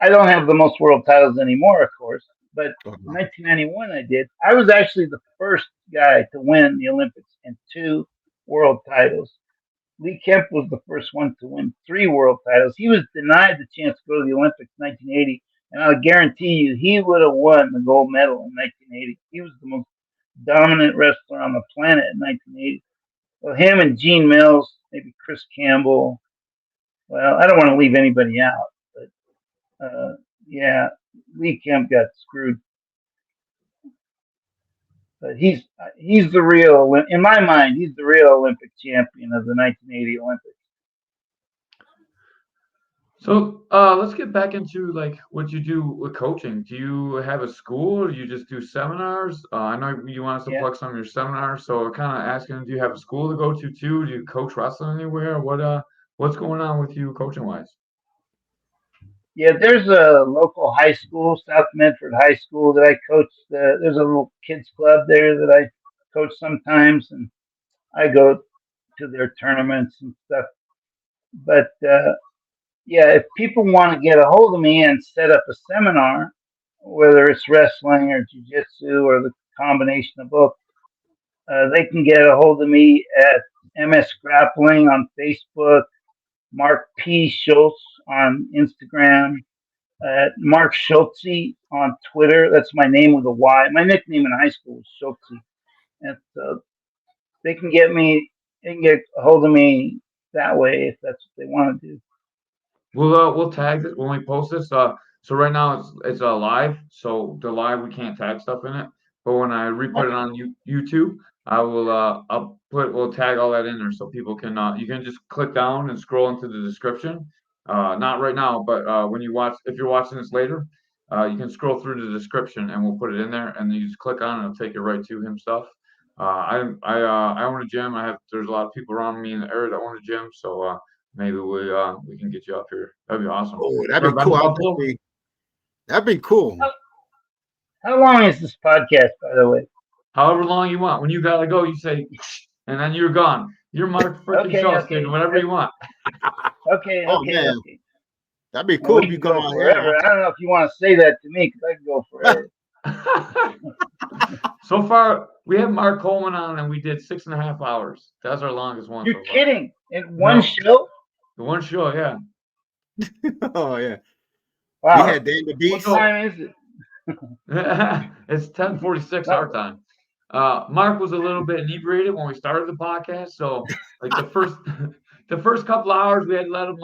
I don't have the most world titles anymore, of course, but in 1991 I did. I was actually the first guy to win the Olympics and 2 world titles. Lee Kemp was the first one to win 3 world titles. He was denied the chance to go to the Olympics in 1980, and I'll guarantee you he would have won the gold medal in 1980. He was the most dominant wrestler on the planet in 1980. Well, him and Gene Mills, maybe Chris Campbell. Well, I don't want to leave anybody out. Yeah, Lee Kemp got screwed, but he's the real. In my mind, he's the real Olympic champion of the 1980 Olympics. So let's get back into like what you do with coaching. Do you have a school, or do you just do seminars? I know you want us to plug some of your seminars, so kind of asking, do you have a school to go to too? Do you coach wrestling anywhere? What's going on with you coaching wise? Yeah, there's a local high school, South Medford High School, that I coach. There's a little kids club there that I coach sometimes, and I go to their tournaments and stuff. But yeah, if people want to get a hold of me and set up a seminar, whether it's wrestling or jiu-jitsu or the combination of both, they can get a hold of me at MS Grappling on Facebook, Mark P. Schultz on Instagram, Mark Schutlz on Twitter. That's my name with a Y. My nickname in high school was Schultz. And so they can get a hold of me that way if that's what they want to do. We'll tag it when we post this. So right now it's live. So the live we can't tag stuff in it. But when I re-put it on YouTube, we'll tag all that in there so people can you can just click down and scroll into the description. Not right now, but if you're watching this later, you can scroll through the description and we'll put it in there, and then you just click on it and it'll take you right to him stuff. I own a gym. There's a lot of people around me in the area that own a gym, so maybe we can get you up here. That'd be awesome. Oh, that'd be cool. That'd be cool. How long is this podcast, by the way? However long you want. When you gotta go, you say, and then you're gone. You're Mark freaking Schultz, kid, whatever you want. Okay. Okay. That'd be cool if you go on forever. I don't know if you want to say that to me because I can go forever. So far, we have Mark Coleman on, and we did 6.5 hours. That's our longest one. You're kidding? In one show? The one show, yeah. Oh yeah. Wow. We had Dan the Beast. What time is it? It's 10:46 our time. Mark was a little bit inebriated when we started the podcast, so like the first couple hours we had to let him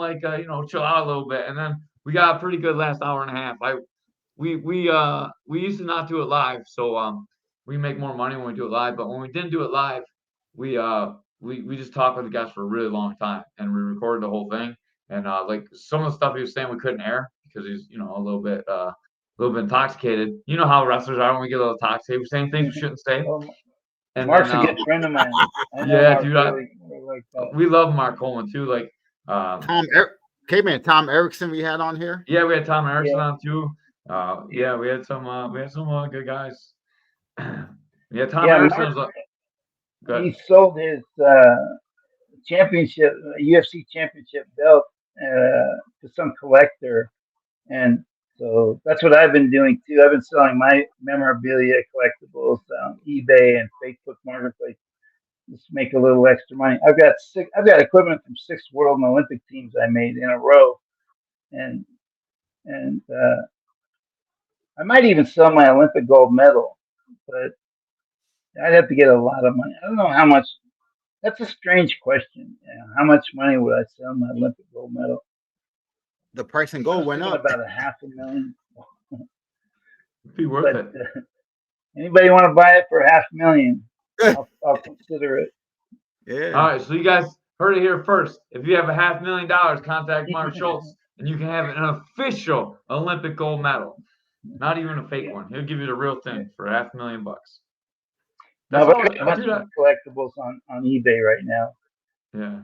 chill out a little bit, and then we got a pretty good last hour and a half. We used to not do it live, so we make more money when we do it live. But when we didn't do it live, we just talked with the guys for a really long time, and we recorded the whole thing. And like some of the stuff he was saying we couldn't air because he's a little bit intoxicated. You know how wrestlers are when we get a little intoxicated. We're saying things we shouldn't say. And Mark's a good friend of mine. Yeah, dude. We love Mark Coleman too. Like Caveman, Tom Erickson we had on here. Yeah, we had Tom Erickson on too. Yeah, we had some good guys. Yeah, Tom Yeah, Erickson Mark, was like, good. he sold his championship, UFC championship belt to some collector, and so that's what I've been doing too. I've been selling my memorabilia collectibles on eBay and Facebook Marketplace. Just make a little extra money. I've got equipment from 6 world and Olympic teams I made in a row, and I might even sell my Olympic gold medal, but I'd have to get a lot of money. I don't know how much. That's a strange question. Yeah, how much money would I sell my Olympic gold medal? The price in I gold was went thinking up. about $500,000. It'd be worth But it. Anybody want to buy it for $500,000? I'll consider it. Yeah. All right, so you guys heard it here first. If you have $500,000, contact Mark Schutlz, and you can have an official Olympic gold medal, not even a fake one. He'll give you the real thing for $500,000. No, That's but all. I got a bunch of collectibles on eBay right now. Yeah.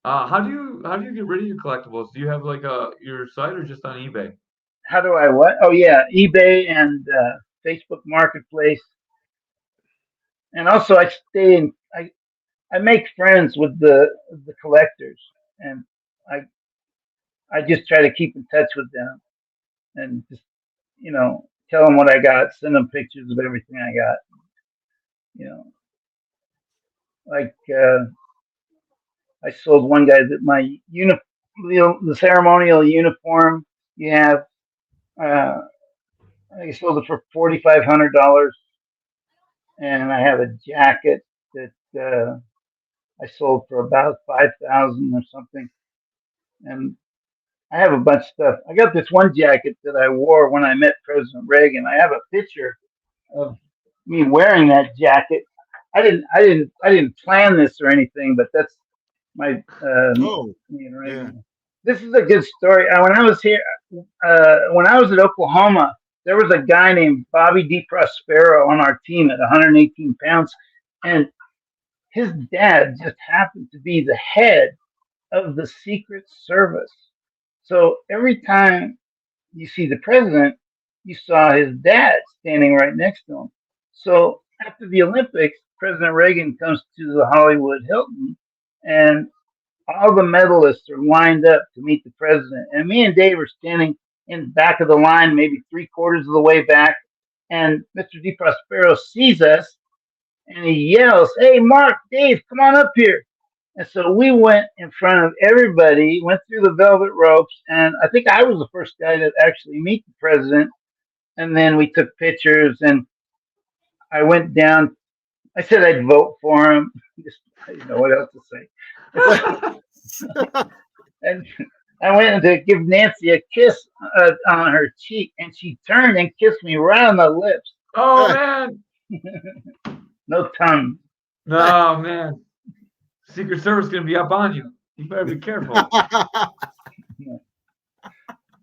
How do you get rid of your collectibles? Do you have like your site or just on eBay? How do I what? Oh yeah, eBay and Facebook Marketplace, and also I stay in. I make friends with the collectors, and I just try to keep in touch with them, and just tell them what I got, send them pictures of everything I got. Like I sold one guy that my the ceremonial uniform you have. I sold it for $4,500, and I have a jacket that I sold for about 5,000 or something, and I have a bunch of stuff. I got this one jacket that I wore when I met President Reagan. I have a picture of me wearing that jacket. I didn't plan this or anything, but that's my Oh, Reagan. yeah. This is a good story. When I was here, when I was at Oklahoma, there was a guy named Bobby DeProspero on our team at 118 pounds, and his dad just happened to be the head of the Secret Service. So every time you see the president, you saw his dad standing right next to him. So after the Olympics, President Reagan comes to the Hollywood Hilton, and all the medalists are lined up to meet the president. And me and Dave are standing in the back of the line, maybe 3/4 of the way back. And Mr. DeProspero sees us, and he yells, "Hey, Mark, Dave, come on up here." And so we went in front of everybody, went through the velvet ropes, and I think I was the first guy to actually meet the president. And then we took pictures, and I went down. I said I'd vote for him. I didn't know what else to say. And I went to give Nancy a kiss on her cheek, and she turned and kissed me right on the lips. Oh man! No tongue. No man! Secret Service gonna be up on you. You better be careful.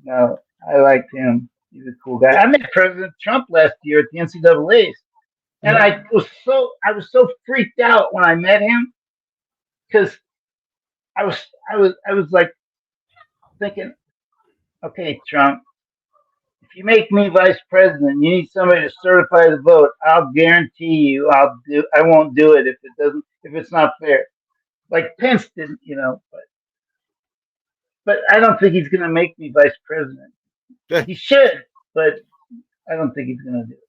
No, I liked him. He's a cool guy. I met President Trump last year at the NCAA's, and I was so freaked out when I met him because I was like thinking, okay, Trump, if you make me vice president, you need somebody to certify the vote. I'll guarantee you, I won't do it if it's not fair. Like Pence didn't, but I don't think he's going to make me vice president. He should, but I don't think he's going to do it.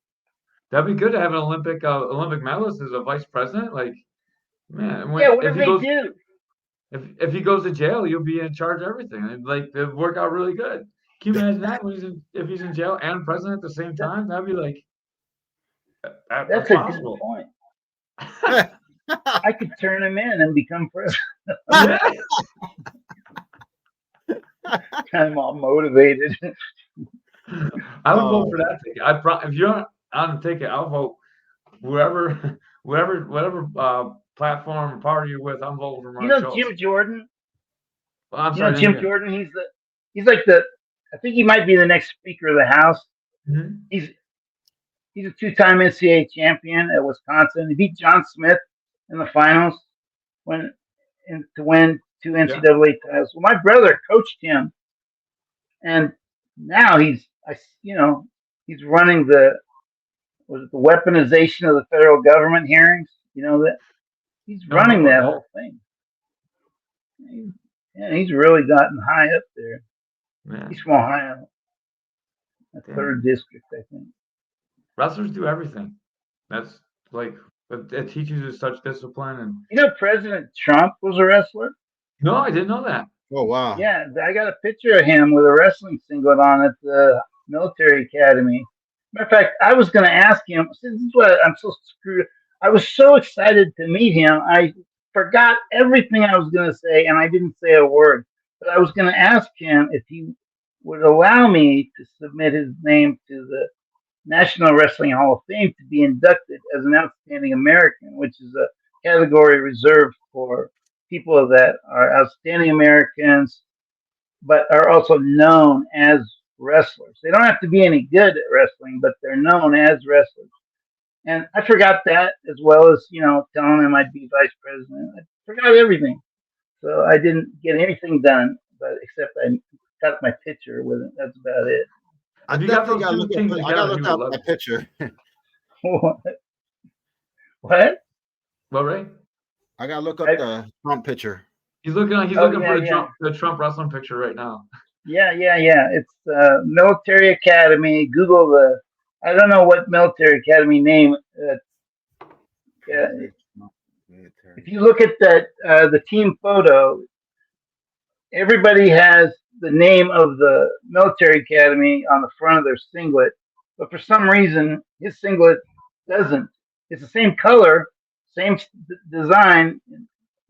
That'd be good to have an Olympic medalist as a vice president. Like, man, What if they do? If he goes to jail, you'll be in charge of everything. It'd work out really good. Can you imagine that if he's in jail and president at the same time? That'd be like that's a good point. I could turn him in and become president. I'm all motivated. I would vote for that ticket. If you're on the ticket, I'll vote whatever platform or party you're with. I'm voting for Mark Schutlz. Jim Jordan. Well, I'm sorry, Jim Jordan. He's like I think he might be the next Speaker of the House. Mm-hmm. He's a 2-time NCAA champion at Wisconsin. He beat John Smith in the finals to win 2 NCAA titles. Well, my brother coached him, and now he's running the was it the weaponization of the federal government hearings? You know that he's No, I don't running know that about whole thing. Yeah, he's really gotten high up there. that. He's Man, from Ohio, the damn. third district, I think. Wrestlers do everything. That's like it teaches you such discipline. And You know, President Trump was a wrestler. no, I didn't know that. Oh wow. Yeah, I got a picture of him with a wrestling singlet on at the military academy. Matter of fact, I was going to ask him. This is what I'm so screwed. I was so excited to meet him. I forgot everything I was going to say, and I didn't say a word. But I was going to ask him if he would allow me to submit his name to the National Wrestling Hall of Fame to be inducted as an outstanding American, which is a category reserved for people that are outstanding Americans, but are also known as wrestlers. They don't have to be any good at wrestling, but they're known as wrestlers. And I forgot that, as well as, you know, telling him I'd be vice president. I forgot everything. So I didn't get anything done, but except I got my picture with it. That's about it. I If you got definitely those gotta two things I together, gotta he look would up love that it. picture. What? Well, Ray, I gotta look up I- the Trump picture. he's looking Oh, for yeah. the Trump wrestling picture right now. Yeah. It's Military Academy. Google the. I don't know what Military Academy name. Yeah, if you look at that, the team photo, everybody has the name of the Military Academy on the front of their singlet, but for some reason his singlet doesn't. It's the same color, same design,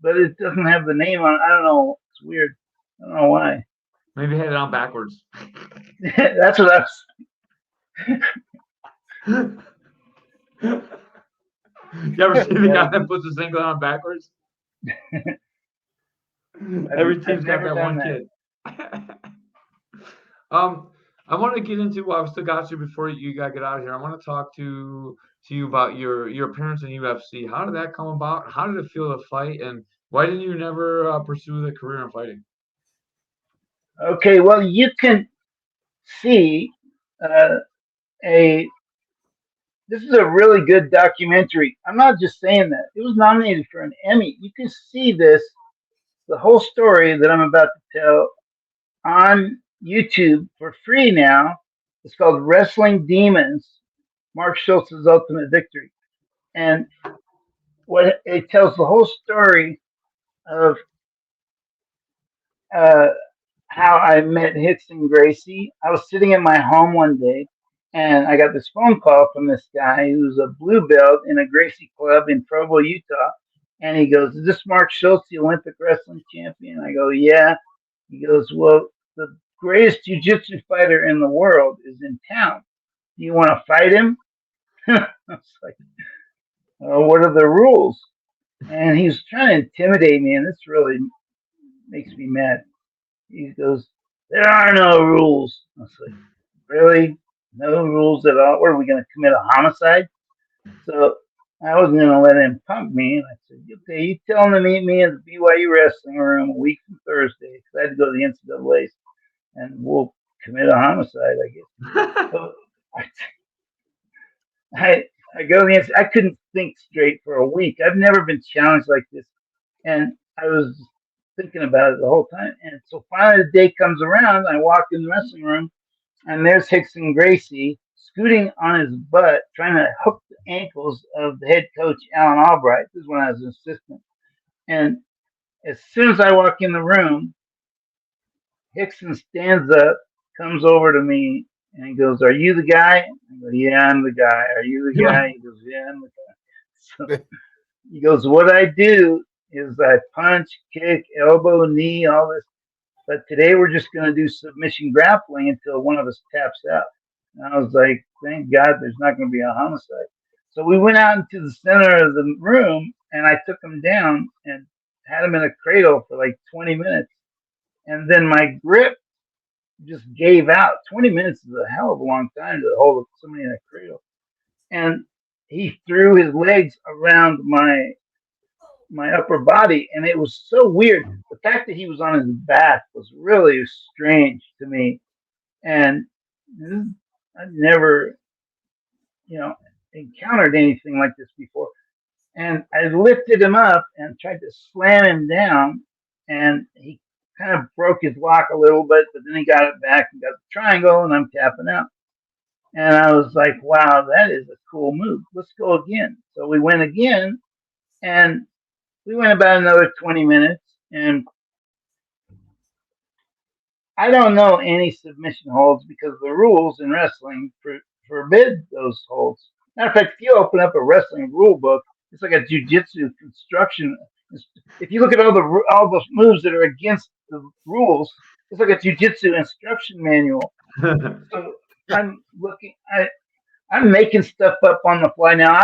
but it doesn't have the name on it. I don't know. It's weird. I don't know why. Maybe had it on backwards. That's what I was. You ever see the guy that puts a singlet on backwards? Every team's I've got never that done one that. kid. I want to get into. Well, I still got you before you got to get out of here. I want to talk to you about your appearance in UFC. How did that come about? How did it feel to fight? And why didn't you never pursue the career in fighting? Okay, well, you can see a. This is a really good documentary. I'm not just saying that. It was nominated for an Emmy. You can see this, the whole story that I'm about to tell, on YouTube for free now. It's called Wrestling Demons, Mark Schultz's Ultimate Victory. And what it tells the whole story of how I met Hickson Gracie. I was sitting at my home one day and I got this phone call from this guy who's a blue belt in a Gracie club in Provo, Utah. And he goes, "Is this Mark Schutlz, the Olympic wrestling champion?" I go, "Yeah." He goes, "Well, the greatest jiu-jitsu fighter in the world is in town. Do you want to fight him?" I was like, "What are the rules?" And he was trying to intimidate me, and this really makes me mad. He goes, "There are no rules." I was like, "Really? No rules at all? What, are we going to commit a homicide?" So I wasn't going to let him pump me. And I said, "Okay, you tell him to meet me at the BYU wrestling room a week from Thursday, because I had to go to the NCAA's, and we'll commit a homicide, I guess." So I go to the NCAA. I couldn't think straight for a week. I've never been challenged like this. And I was thinking about it the whole time. And so finally the day comes around. I walk in the wrestling room, and there's Hickson Gracie scooting on his butt, trying to hook the ankles of the head coach, Alan Albright. This is when I was an assistant. And as soon as I walk in the room, Hickson stands up, comes over to me, and he goes, "Are you the guy?" I go, "Yeah, I'm the guy." "Are you the guy?" He goes, "Yeah, I'm the guy." So he goes, "What I do is I punch, kick, elbow, knee, all this. But today we're just going to do submission grappling until one of us taps out." And I was like, "Thank God there's not going to be a homicide." So we went out into the center of the room, and I took him down and had him in a cradle for like 20 minutes. And then my grip just gave out. 20 minutes is a hell of a long time to hold somebody in a cradle. And he threw his legs around my upper body, and it was so weird. The fact that he was on his back was really strange to me. And I've never, encountered anything like this before. And I lifted him up and tried to slam him down, and he kind of broke his lock a little bit, but then he got it back and got the triangle, and I'm tapping out. And I was like, wow, that is a cool move. Let's go again. So we went again, and we went about another 20 minutes, and I don't know any submission holds because the rules in wrestling forbid those holds. Matter of fact, if you open up a wrestling rule book, it's like a jujitsu construction. If you look at all the moves that are against the rules, it's like a jujitsu instruction manual. So I'm looking. I'm making stuff up on the fly now.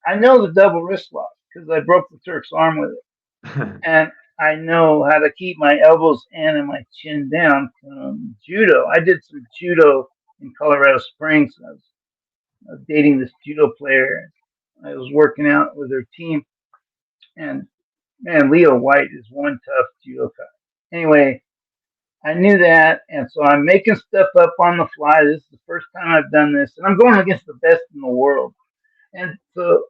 I know the double wrist lock because I broke the Turk's arm with it, and I know how to keep my elbows in and my chin down from judo. I did some judo in Colorado Springs. I was dating this judo player. I was working out with her team, and man, Leo White is one tough judoka. Anyway, I knew that, and so I'm making stuff up on the fly. This is the first time I've done this, and I'm going against the best in the world. And so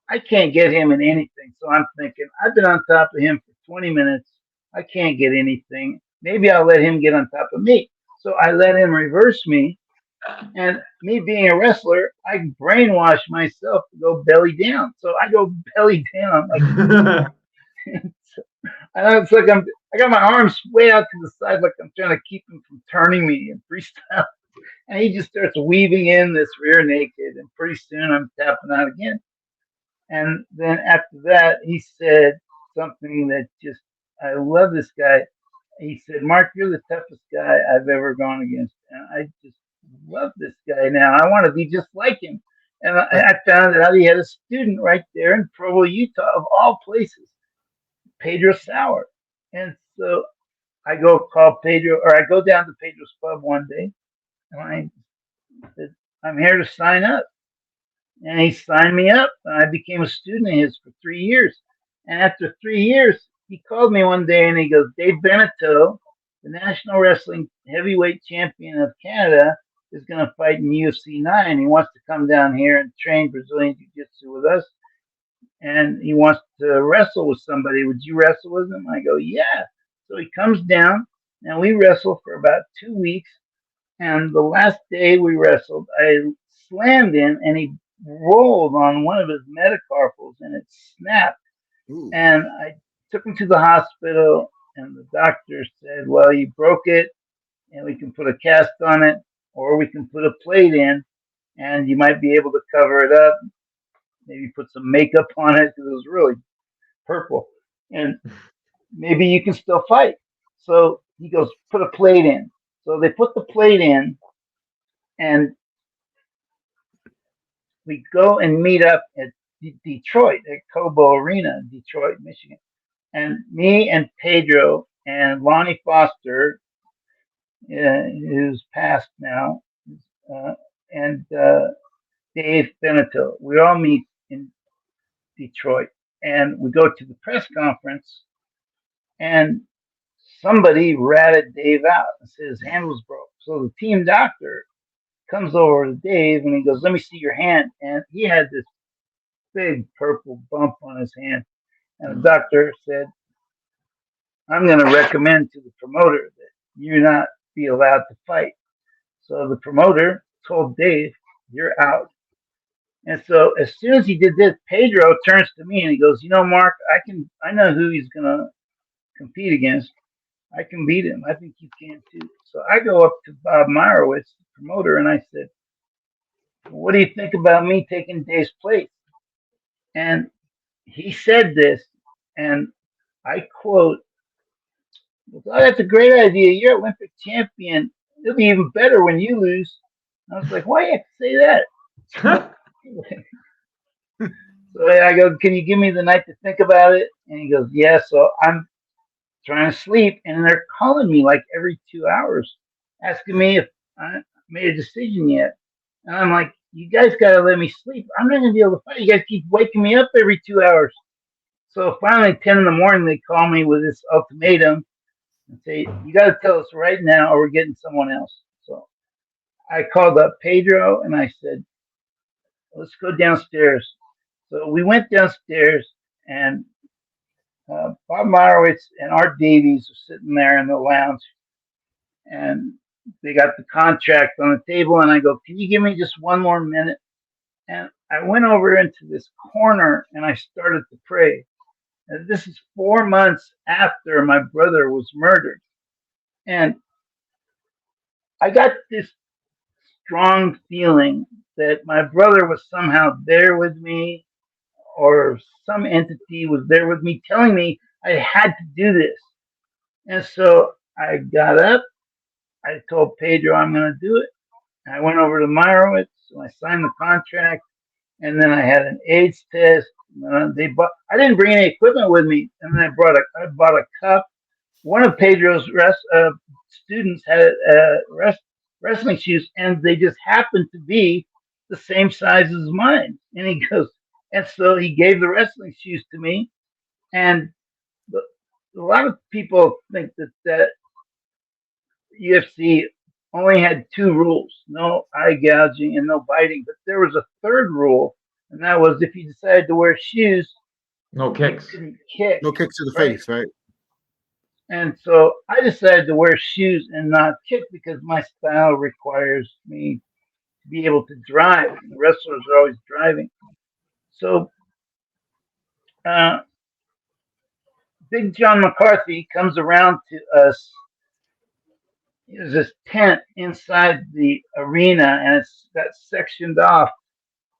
I can't get him in anything. So I'm thinking, I've been on top of him for 20 minutes. I can't get anything. Maybe I'll let him get on top of me. So I let him reverse me. And me being a wrestler, I brainwash myself to go belly down. So I go belly down. Like, and it's like I got my arms way out to the side, like I'm trying to keep him from turning me in freestyle. And he just starts weaving in this rear naked. And pretty soon I'm tapping out again. And then after that, he said something that just, I love this guy. He said, Mark, you're the toughest guy I've ever gone against. And I just love this guy now. I want to be just like him. And I found out he had a student right there in Provo, Utah, of all places, Pedro Sauer. And so I go call Pedro, or I go down to Pedro's pub one day, and I said, I'm here to sign up. And he signed me up, and I became a student of his for 3 years. And after 3 years, he called me one day and he goes, Dave Beneteau, the National Wrestling Heavyweight Champion of Canada, is going to fight in UFC 9. He wants to come down here and train Brazilian Jiu-Jitsu with us. And he wants to wrestle with somebody. Would you wrestle with him? I go, yeah. So he comes down, and we wrestle for about 2 weeks. And the last day we wrestled, I slammed him, and he rolled on one of his metacarpals, and it snapped. Ooh. And I took him to the hospital, and the doctor said, well, you broke it, and we can put a cast on it, or we can put a plate in, and you might be able to cover it up, maybe put some makeup on it because it was really purple, and maybe you can still fight. So he goes, put a plate in. So they put the plate in, and we go and meet up at Detroit, at Cobo Arena, Detroit, Michigan. And me and Pedro and Lonnie Foster, who's passed now, and Dave Beneteau, we all meet in Detroit. And we go to the press conference, and somebody ratted Dave out and said his hand was broke. So the team doctor comes over to Dave and he goes, let me see your hand. And he had this big purple bump on his hand. And the doctor said, I'm going to recommend to the promoter that you not be allowed to fight. So the promoter told Dave, you're out. And so as soon as he did this, Pedro turns to me and he goes, you know, Mark, I know who he's going to compete against. I can beat him. I think you can too. So I go up to Bob Meyerowitz, the promoter, and I said, what do you think about me taking Dave's place? And he said this, and I quote, oh, that's a great idea. You're Olympic champion. It'll be even better when you lose. I was like, why do you have to say that? So I go, can you give me the night to think about it? And he goes, yeah. So I'm trying to sleep, and they're calling me like every 2 hours, asking me if I made a decision yet. And I'm like, you guys got to let me sleep. I'm not going to be able to fight. You guys keep waking me up every 2 hours. So finally, 10 in the morning, they call me with this ultimatum and say, you got to tell us right now or we're getting someone else. So I called up Pedro and I said, let's go downstairs. So we went downstairs, and Bob Meyerowitz and Art Davies were sitting there in the lounge, and they got the contract on the table. And I go, "Can you give me just one more minute?" And I went over into this corner and I started to pray. And this is 4 months after my brother was murdered. And I got this strong feeling that my brother was somehow there with me, or some entity was there with me telling me I had to do this. And so I got up. I told Pedro I'm going to do it. I went over to Meyerowitz and I signed the contract. And then I had an AIDS test. I didn't bring any equipment with me, and then I bought a cup. One of Pedro's students had wrestling shoes, and they just happened to be the same size as mine. And he goes, and so he gave the wrestling shoes to me. And a lot of people think that UFC only had two rules: no eye gouging and no biting. But there was a third rule, and that was if you decided to wear shoes, no kicks. you couldn't kick. No kicks to the Right. face, right? And so I decided to wear shoes and not kick because my style requires me to be able to drive. The wrestlers are always driving. So Big John McCarthy comes around to us. There's this tent inside the arena, and it's got sectioned off.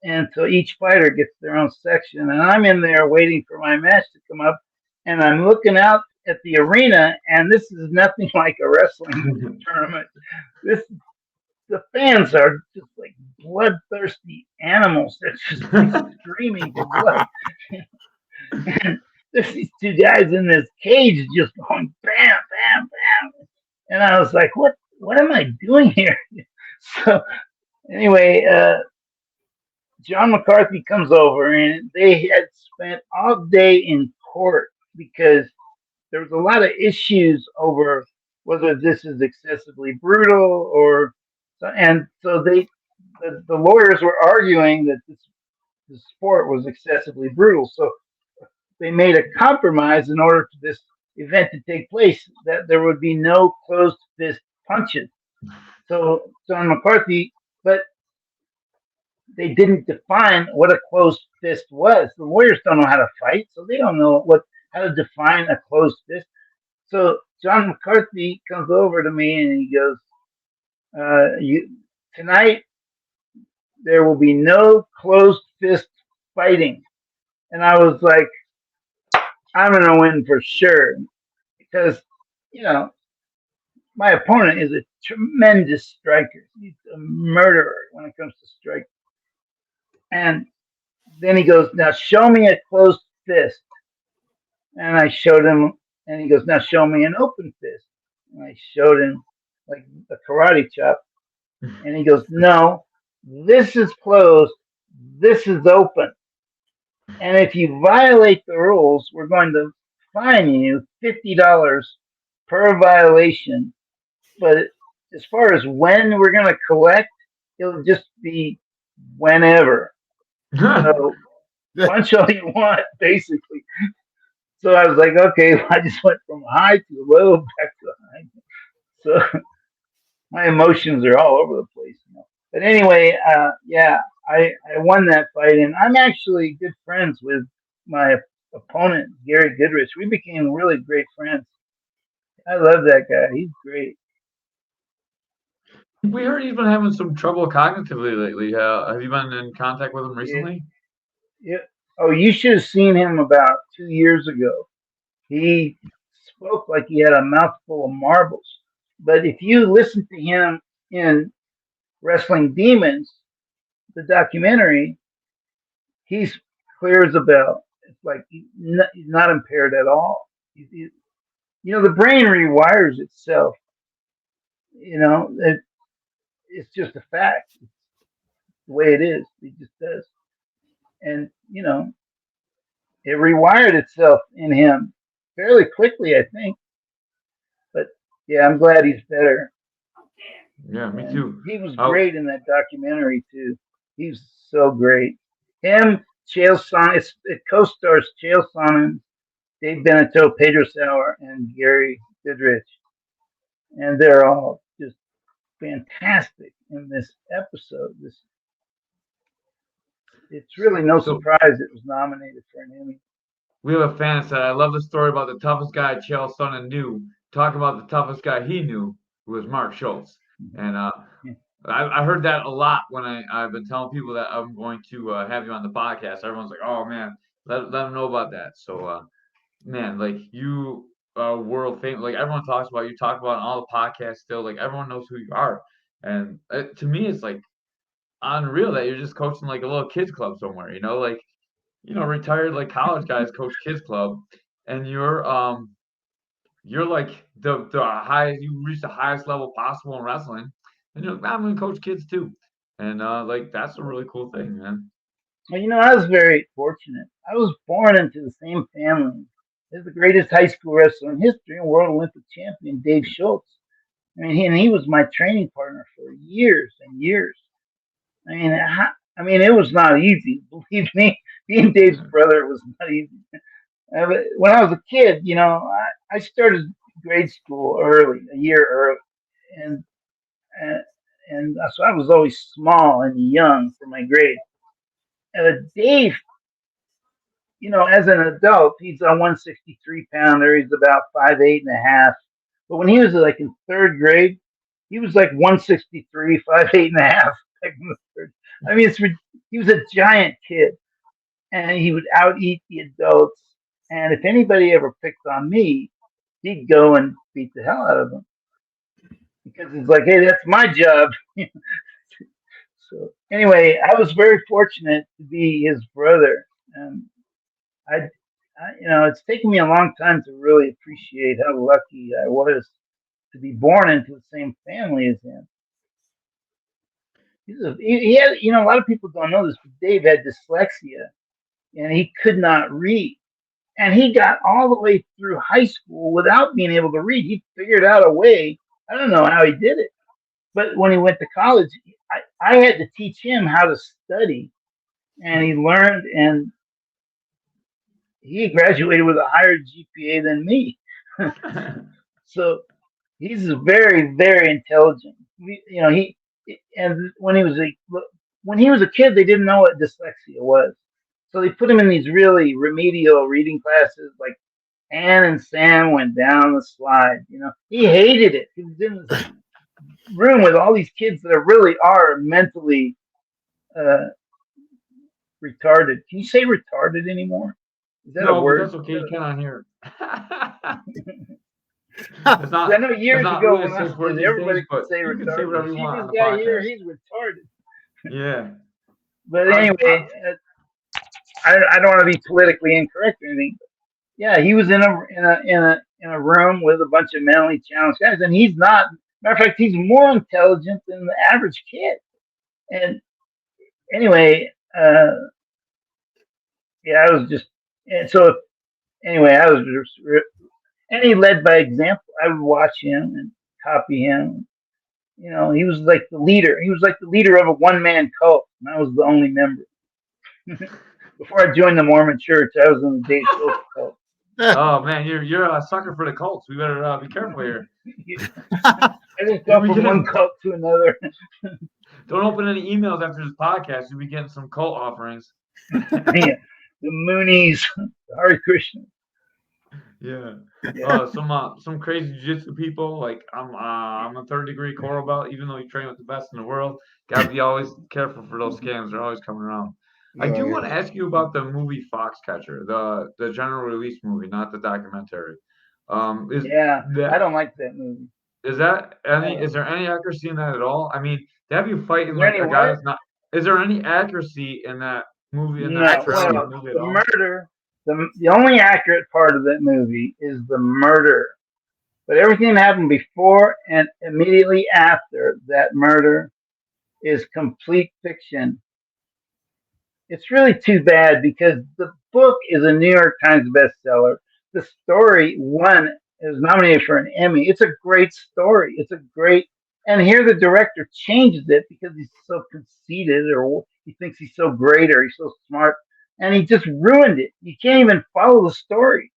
And so each fighter gets their own section. And I'm in there waiting for my match to come up. And I'm looking out at the arena, and this is nothing like a wrestling tournament. The fans are just like bloodthirsty animals. They're just like screaming for blood. And there's these two guys in this cage just going bam, bam, bam. And I was like, what am I doing here? So anyway, John McCarthy comes over, and they had spent all day in court because there was a lot of issues over whether this is excessively brutal and so the lawyers were arguing that the sport was excessively brutal. So they made a compromise in order for this event to take place, that there would be no closed fist punches. So John McCarthy, but they didn't define what a closed fist was. The lawyers don't know how to fight, so they don't know how to define a closed fist. So John McCarthy comes over to me and he goes, tonight there will be no closed fist fighting. And I was like, I'm going to win for sure, because, my opponent is a tremendous striker. He's a murderer when it comes to striking. And then he goes, now show me a closed fist. And I showed him, and he goes, now show me an open fist. And I showed him like a karate chop. And he goes, no, this is closed. This is open. And if you violate the rules, we're going to fine you $50 per violation. But as far as when we're going to collect, it'll just be whenever. So punch all you want, basically. So I was like, okay, I just went from high to low, back to high. So my emotions are all over the place. But anyway, I won that fight, and I'm actually good friends with my opponent, Gary Goodrich. We became really great friends. I love that guy. He's great. We heard he's been having some trouble cognitively lately. Have you been in contact with him recently? Yeah. Oh, you should have seen him about 2 years ago. He spoke like he had a mouthful of marbles. But if you listen to him in Wrestling Demons, the documentary, he's clear as a bell. It's like he's not impaired at all. The brain rewires itself. It's just a fact. It's the way it is. It just does. And, it rewired itself in him fairly quickly, I think. But, yeah, I'm glad he's better. Yeah, me too. He was great in that documentary, too. He's so great. Him, Chael Sonnen, it co-stars Chael Sonnen, Dave Beneteau, Pedro Sauer, and Gary Goodrich, and they're all just fantastic in this episode. It's really no So surprise it was nominated for an Emmy. we have a fan that said, I love the story about the toughest guy Chael Sonnen knew. Talk about the toughest guy he knew, who was Mark Schultz. And I heard that a lot when I've been telling people that I'm going to have you on the podcast. Everyone's like, oh, man, let them know about that. So, man, like you are world famous. Like everyone talks about you, talk about it on all the podcasts still. Like everyone knows who you are. And to me, it's like unreal that you're just coaching like a little kids club somewhere, like, retired like college guys coach kids club, and you're like the highest, you reach the highest level possible in wrestling, and you're like, I'm gonna coach kids too, and like that's a really cool thing, man. Well, I was very fortunate. I was born into the same family as the greatest high school wrestler in history and world Olympic champion, Dave Schultz. I mean, he was my training partner for years and years. I mean, it was not easy. Believe me, being Dave's brother, it was not easy. But when I was a kid, I started grade school early, a year early, and and, and so I was always small and young for my grade. Dave, as an adult, he's a 163 pounder. He's about 5'8.5". But when he was like in third grade, he was like 163, 5'8.5". I mean, he was a giant kid, and he would out eat the adults. And if anybody ever picked on me, he'd go and beat the hell out of them because it's like, hey, that's my job. So anyway, I was very fortunate to be his brother, and it's taken me a long time to really appreciate how lucky I was to be born into the same family as him. He had, a lot of people don't know this, but Dave had dyslexia, and he could not read. And he got all the way through high school without being able to read. He figured out a way. I don't know how he did it, but when he went to college, I had to teach him how to study, and he learned, and he graduated with a higher GPA than me. So he's very, very intelligent. And when he was a kid, they didn't know what dyslexia was. So they put him in these really remedial reading classes, like Ann and Sam went down the slide. He hated it. He was in this room with all these kids that really are mentally retarded. Can you say retarded anymore? Is that a word? No, that's okay. You cannot hear it. I know years ago when I was everybody could say retarded. Say whatever you want on the guy podcast. Here, he's retarded. Yeah. But anyway, I don't want to be politically incorrect or anything. Yeah, he was in a room with a bunch of mentally challenged guys, and he's not. Matter of fact, he's more intelligent than the average kid. And anyway, I was just, and so anyway, I was just, and he led by example. I would watch him and copy him. He was like the leader. He was like the leader of a one-man cult, and I was the only member. Before I joined the Mormon Church, I was in the Dave Schultz cult. Oh man, you're a sucker for the cults. We better be careful here. I just go from one cult to another. Don't open any emails after this podcast. You'll be getting some cult offerings. Yeah, the Moonies, the Hare Krishna. Yeah. Some crazy jiu-jitsu people. Like I'm a third-degree coral belt. Even though you train with the best in the world, gotta be always careful for those scams. They're always coming around. I do want to ask you about the movie Foxcatcher, the general release movie, not the documentary. I don't like that movie. Is there any accuracy in that at all? I mean, to have you fighting like a guy that's not. Is there any accuracy in that movie? The murder. The only accurate part of that movie is the murder, but everything that happened before and immediately after that murder is complete fiction. It's really too bad because the book is a New York Times bestseller. The story is nominated for an Emmy. It's a great story. And here the director changes it because he's so conceited, or he thinks he's so great or he's so smart, and he just ruined it. You can't even follow the story.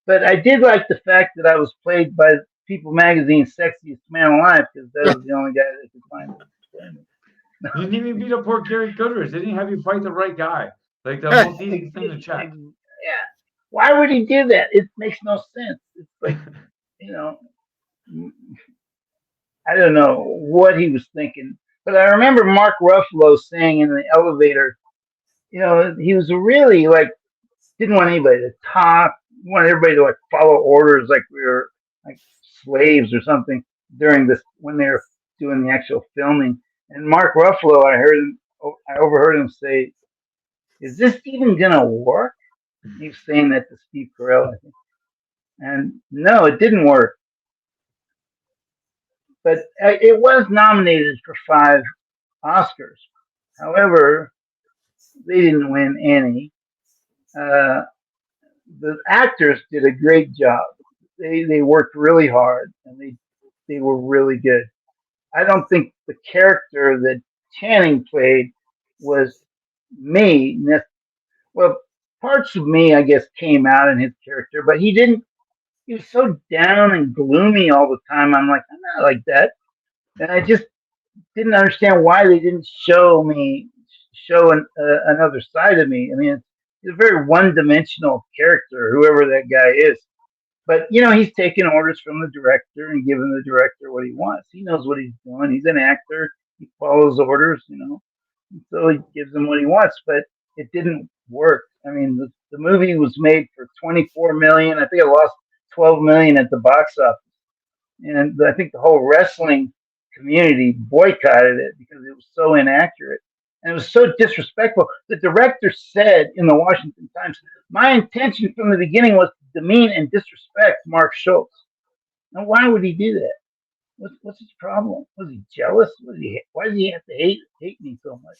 But I did like the fact that I was played by People Magazine's Sexiest Man Alive, because that was the only guy that could find it. You didn't even beat up poor Gary Goodrich. They didn't have you fight the right guy. Like the most easy thing to check. Yeah. Why would he do that? It makes no sense. It's like, I don't know what he was thinking. But I remember Mark Ruffalo saying in the elevator, he was really like, didn't want anybody to talk. He wanted everybody to like follow orders like we were like slaves or something during this, when they were doing the actual filming. And Mark Ruffalo, I overheard him say, "Is this even gonna work?" He was saying that to Steve Carell, I think. And no, it didn't work. But it was nominated for 5 Oscars. However, they didn't win any. The actors did a great job. They worked really hard, and they were really good. I don't think the character that Channing played was me. Well, parts of me, I guess, came out in his character, but he didn't. He was so down and gloomy all the time. I'm like, I'm not like that, and I just didn't understand why they didn't show another side of me. I mean, it's a very one-dimensional character, whoever that guy is. But he's taking orders from the director and giving the director what he wants. He knows what he's doing. He's an actor. He follows orders, so he gives him what he wants. But it didn't work. I mean, the movie was made for $24 million. I think it lost $12 million at the box office, and I think the whole wrestling community boycotted it because it was so inaccurate and it was so disrespectful. The director said in the Washington Times, "My intention from the beginning was to demean and disrespect Mark Schutlz." Now, why would he do that? What's his problem? Was he jealous? Why does he have to hate me so much?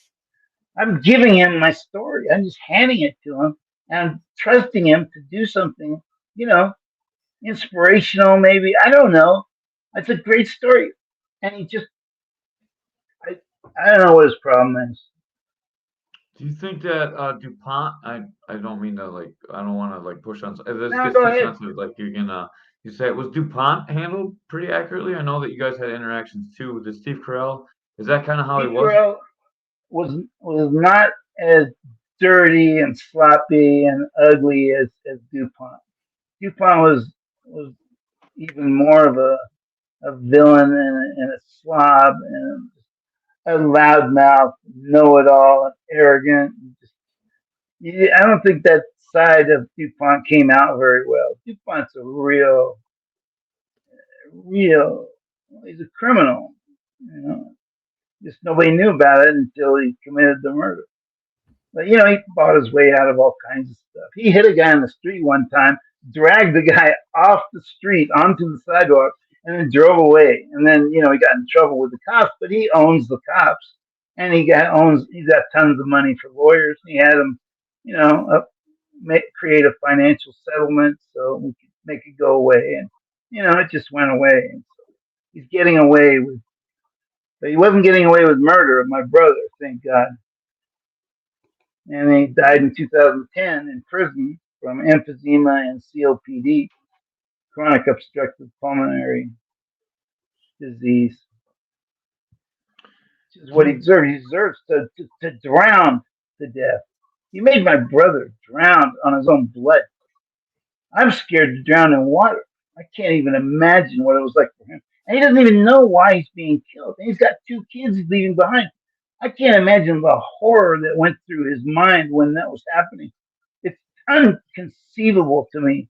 I'm giving him my story. I'm just handing it to him and I'm trusting him to do something, inspirational, maybe. I don't know. It's a great story. And I don't know what his problem is. Do you think that DuPont? I don't mean to I don't want to push on. This No, gets go too ahead. sensitive. You say, was DuPont handled pretty accurately? I know that you guys had interactions too with Steve Carell. Is that kind of how he Steve was? Carell was not as dirty and sloppy and ugly as DuPont. DuPont was even more of a villain and a slob and a loudmouth, know-it-all, and arrogant. I don't think that side of DuPont came out very well. DuPont's a real, he's a criminal. Just nobody knew about it until he committed the murder. But he bought his way out of all kinds of stuff. He hit a guy on the street one time, dragged the guy off the street onto the sidewalk, and then drove away. And then he got in trouble with the cops, but he owns the cops, and he's got tons of money for lawyers. He had them, create a financial settlement so we could make it go away, and it just went away. And so he's getting away with. But he wasn't getting away with murder of my brother, thank God. And he died in 2010 in prison from emphysema and COPD, chronic obstructive pulmonary disease, which is what he deserves. He deserves to drown to death. He made my brother drown on his own blood. I'm scared to drown in water. I can't even imagine what it was like for him. And he doesn't even know why he's being killed. And he's got 2 kids he's leaving behind. I can't imagine the horror that went through his mind when that was happening. It's inconceivable to me.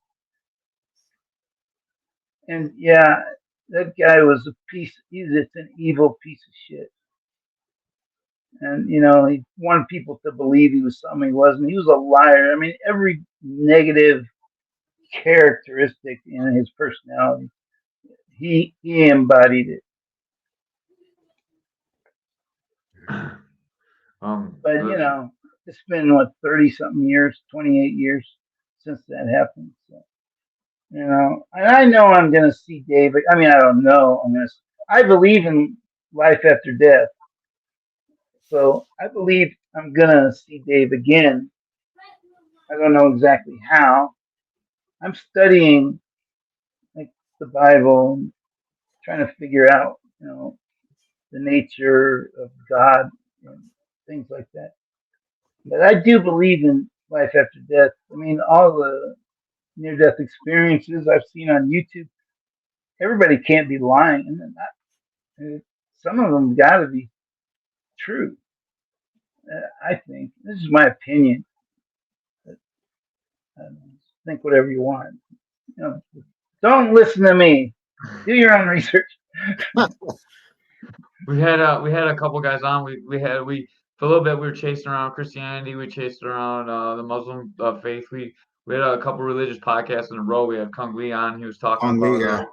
And yeah, that guy was it's an evil piece of shit. And, he wanted people to believe he was something he wasn't. He was a liar. I mean, every negative characteristic in his personality, he embodied it. But it's been 30-something years, 28 years since that happened. So, and I know I'm gonna see David. I mean, I don't know. I believe in life after death. So I believe I'm gonna see Dave again. I don't know exactly how. I'm studying like the Bible, and trying to figure out, the nature of God and things like that. But I do believe in life after death. I mean, all the near-death experiences I've seen on YouTube, everybody can't be lying, and some of them got to be true. I think this is my opinion. But, think whatever you want. You know, don't listen to me. Do your own research. We had a couple guys on. We for a little bit we were chasing around Christianity. We chased around the Muslim faith. We had a couple religious podcasts in a row. We had Kung Lee on. He was talking On me, about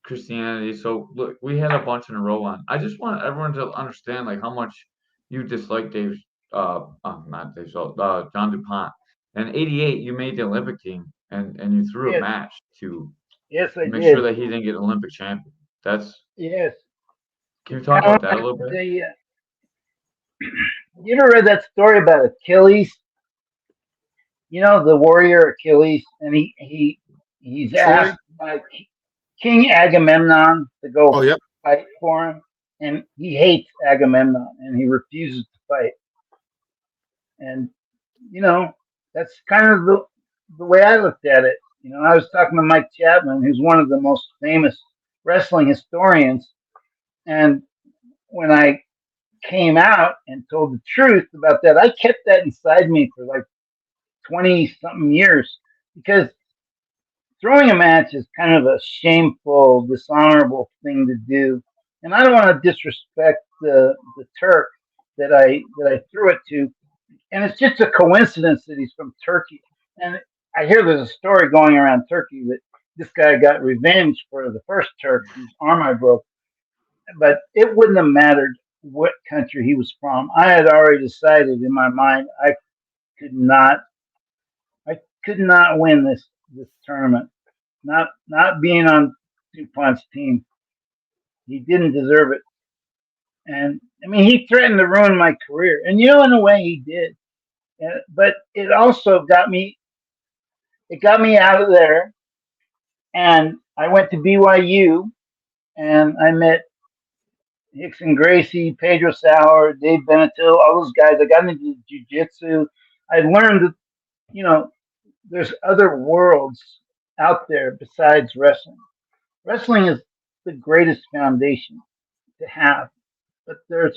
Christianity. So look, we had a bunch in a row on. I just want everyone to understand like how much you dislike Dave, not Dave Schultz, John DuPont. And '88, you made the Olympic team, and you threw a Yes. match to Yes, I make did. sure that he didn't get Olympic champion. Yes. Can you talk about that a little bit? You ever read that story about Achilles? You know, the warrior Achilles, and he's Troy? asked by King Agamemnon to go Oh, yep. fight for him, and he hates Agamemnon, and he refuses to fight. And that's kind of the way I looked at it. I was talking to Mike Chapman, who's one of the most famous wrestling historians, and when I came out and told the truth about that, I kept that inside me for like 20 something years, because throwing a match is kind of a shameful, dishonorable thing to do. And I don't want to disrespect the Turk that I threw it to. And it's just a coincidence that he's from Turkey. And I hear there's a story going around Turkey that this guy got revenge for the first Turk whose arm I broke. But it wouldn't have mattered what country he was from. I had already decided in my mind I could not win this tournament. Not being on DuPont's team. He didn't deserve it. And I mean, he threatened to ruin my career. And in a way he did. But it also got me out of there. And I went to BYU and I met Hickson Gracie, Pedro Sauer, Dave Benetil, all those guys. I got into jiu-jitsu. I learned that, there's other worlds out there besides wrestling. Wrestling is the greatest foundation to have, but there's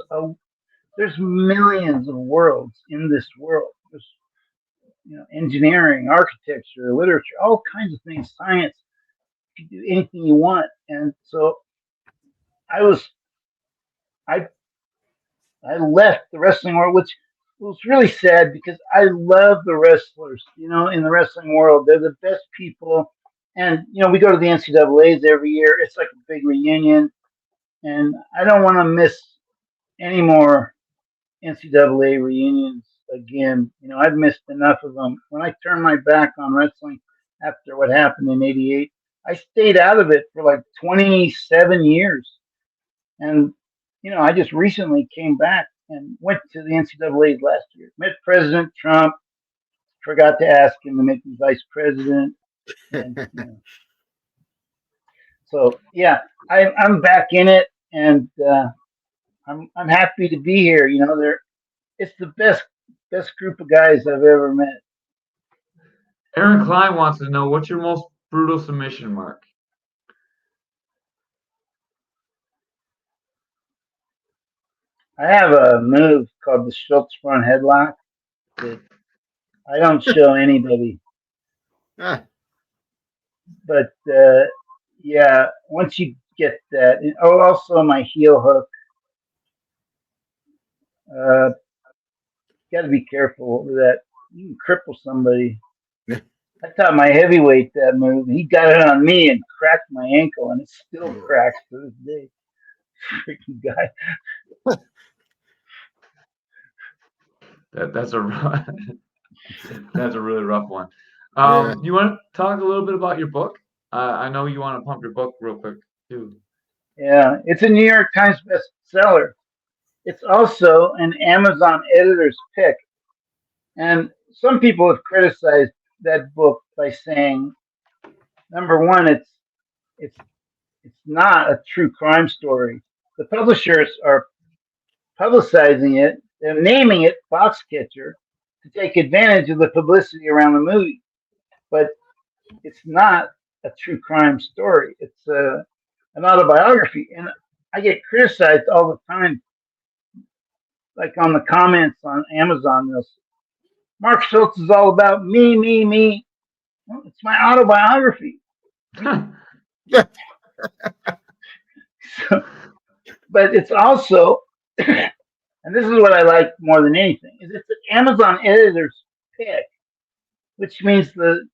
millions of worlds in this world. There's engineering, architecture, literature, all kinds of things, science. You can do anything you want, and so I left the wrestling world, which was really sad because I love the wrestlers. In the wrestling world, they're the best people. And we go to the NCAA's every year. It's like a big reunion, and I don't want to miss any more NCAA reunions again. I've missed enough of them. When I turned my back on wrestling after what happened in '88, I stayed out of it for like 27 years, and I just recently came back and went to the NCAA's last year. Met President Trump. Forgot to ask him to make me vice president. And, so yeah, I'm back in it, and I'm happy to be here. It's the best group of guys I've ever met. Aaron Klein wants to know, what's your most brutal submission, Mark? I have a move called the Schultz front headlock that I don't show anybody. But yeah, once you get that, also my heel hook. Got to be careful with that. You can cripple somebody. I taught my heavyweight that move. He got it on me and cracked my ankle, and it still cracks to this day. Freaking guy. That's a really rough one. Yeah. You want to talk a little bit about your book? I know you want to pump your book real quick too. Yeah, it's a New York Times bestseller. It's also an Amazon editor's pick. And some people have criticized that book by saying, number one, it's not a true crime story. The publishers are publicizing it. They're naming it Foxcatcher to take advantage of the publicity around the movie. But it's not a true crime story. It's an autobiography. And I get criticized all the time, like on the comments on Amazon. Mark Schutlz is all about me, me, me. Well, it's my autobiography. So, but it's also, and this is what I like more than anything, is it's an Amazon editor's pick, which means the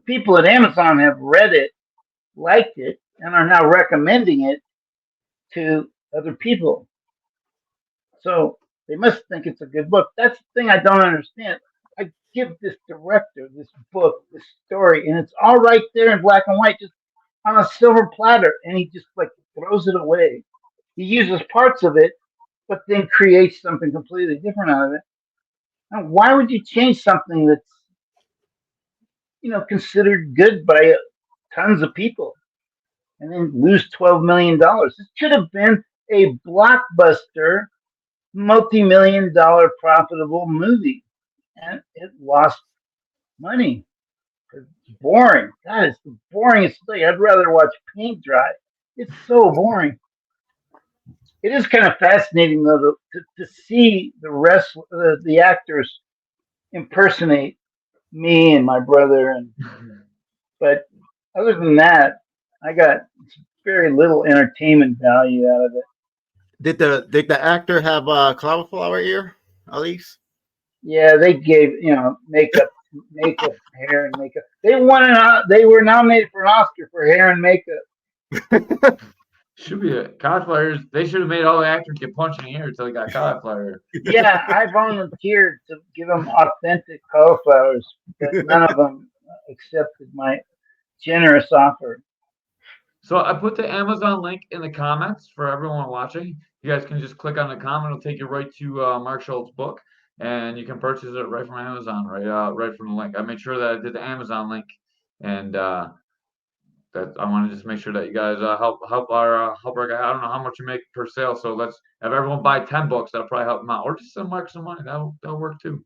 people at Amazon have read it, liked it, and are now recommending it to other people. So they must think it's a good book. That's the thing I don't understand. I give this director this book, this story, and it's all right there in black and white, just on a silver platter, and he just like throws it away. He uses parts of it, but then creates something completely different out of it. Now, why would you change something that's considered good by tons of people, and then lose $12 million? It should have been a blockbuster, multi-million-dollar profitable movie, and it lost money. It's boring. God, it's the boringest thing. I'd rather watch paint dry. It's so boring. It is kind of fascinating though to see the actors impersonate me and my brother, but other than that, I got very little entertainment value out of it. Did the actor have cauliflower ear, at least? Yeah, they gave makeup, hair and makeup. They were nominated for an Oscar for hair and makeup. Should be a cauliflower. They should have made all the actors get punched in the ear until they got cauliflower. Yeah, I volunteered to give them authentic cauliflowers, but none of them accepted my generous offer. So I put the Amazon link in the comments for everyone watching. You guys can just click on the comment. It'll take you right to Mark Schultz's book, and you can purchase it right from Amazon, right from the link. I made sure that I did the Amazon link, and that I want to just make sure that you guys help our guy. I don't know how much you make per sale, so let's have everyone buy 10 books. That'll probably help them out, or just send Mark some money. That'll work too.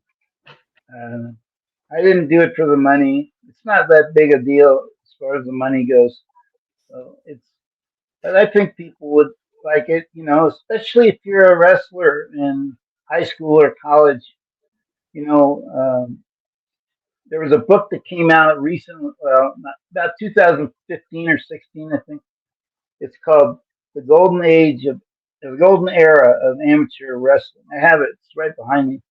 I didn't do it for the money. It's not that big a deal as far as the money goes. So but I think people would like it, especially if you're a wrestler in high school or college. There was a book that came out recently, about 2015 or 16, I think. It's called The Golden Era of Amateur Wrestling. I have it. It's right behind me.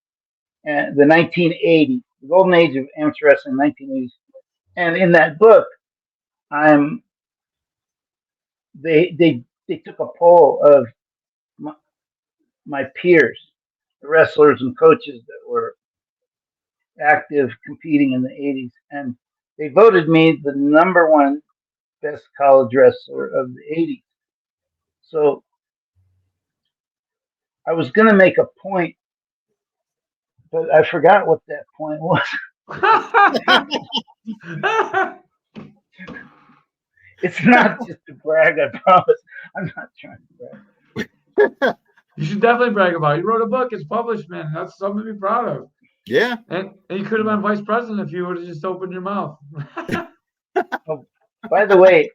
And the 1980s, the Golden Age of Amateur Wrestling, 1980s. And in that book, they took a poll of my peers, the wrestlers and coaches that were active competing in the 80s, and they voted me the number one best college wrestler of the 80s. So I was going to make a point, but I forgot what that point was. It's not just to brag, I promise. I'm not trying to brag. You should definitely brag about it. You wrote a book, it's published, man. That's something to be proud of. Yeah. And you could have been vice president if you would have just opened your mouth. Oh, by the way,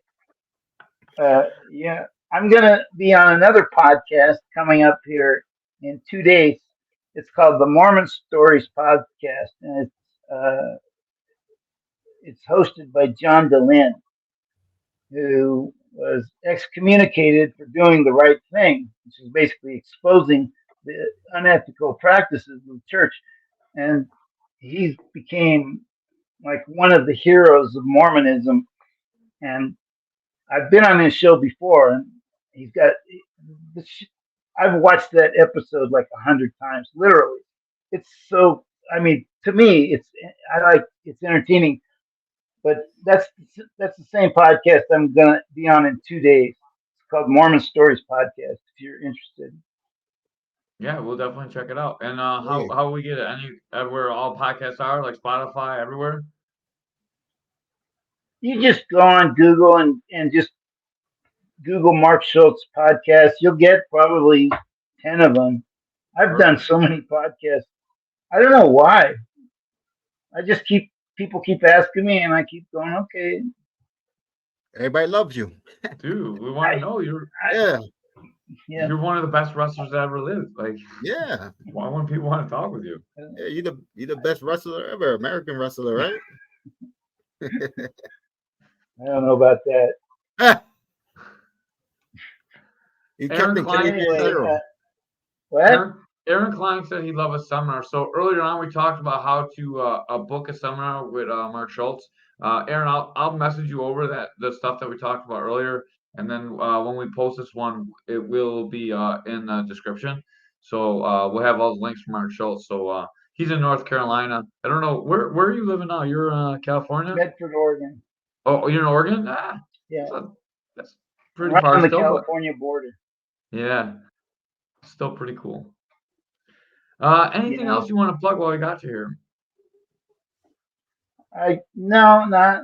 I'm going to be on another podcast coming up here in 2 days. It's called the Mormon Stories Podcast, and it's hosted by John DeLynn, who was excommunicated for doing the right thing, which is basically exposing the unethical practices of the church. And he became like one of the heroes of Mormonism. And I've been on his show before, and I've watched that episode like 100 times, literally. It's so, to me, it's entertaining. But that's the same podcast I'm gonna be on in 2 days. It's called Mormon Stories Podcast. If you're interested. Yeah, we'll definitely check it out. And how we get it? Where all podcasts are, like Spotify, everywhere? You just go on Google and just Google Mark Schutlz podcast. You'll get probably 10 of them. I've done so many podcasts. I don't know why. I just people keep asking me, and I keep going, okay. Everybody loves you. Dude, we want to know Yeah. you're one of the best wrestlers that ever lived. Like, Yeah. why wouldn't people want to talk with you? Yeah, you're the best wrestler ever, American wrestler, right? I don't know about that. You Aaron Captain Klein, Kenny Zero. What? Aaron Klein said he'd love a seminar. So earlier on, we talked about how to book a seminar with Mark Schutlz. Aaron, I'll message you over the stuff that we talked about earlier, and then when we post this one, it will be in the description. So we'll have all the links from Mark Schutlz. So he's in North Carolina. I don't know where are you living now? You're California? Medford, Oregon. Oh, you're in Oregon? Yeah. That's pretty Right far on the still, California border. yeah, still pretty cool. Anything Yeah. else you want to plug while we got you here? No, I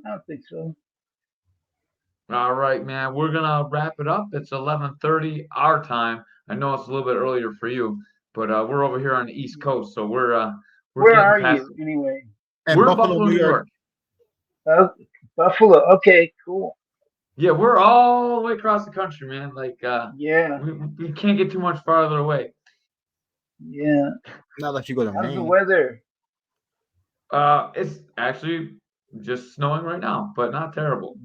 don't think so. All right, man. We're gonna wrap it up. It's 11:30 our time. I know it's a little bit earlier for you, but we're over here on the East Coast, so we're Where getting are past. you anyway? And We're in Buffalo, New York. Oh, Buffalo. Okay, cool. Yeah, we're all the way across the country, man. Like, Yeah, we can't get too much farther away. yeah. Not that you go to How's the Maine. weather? It's actually just snowing right now, but not terrible.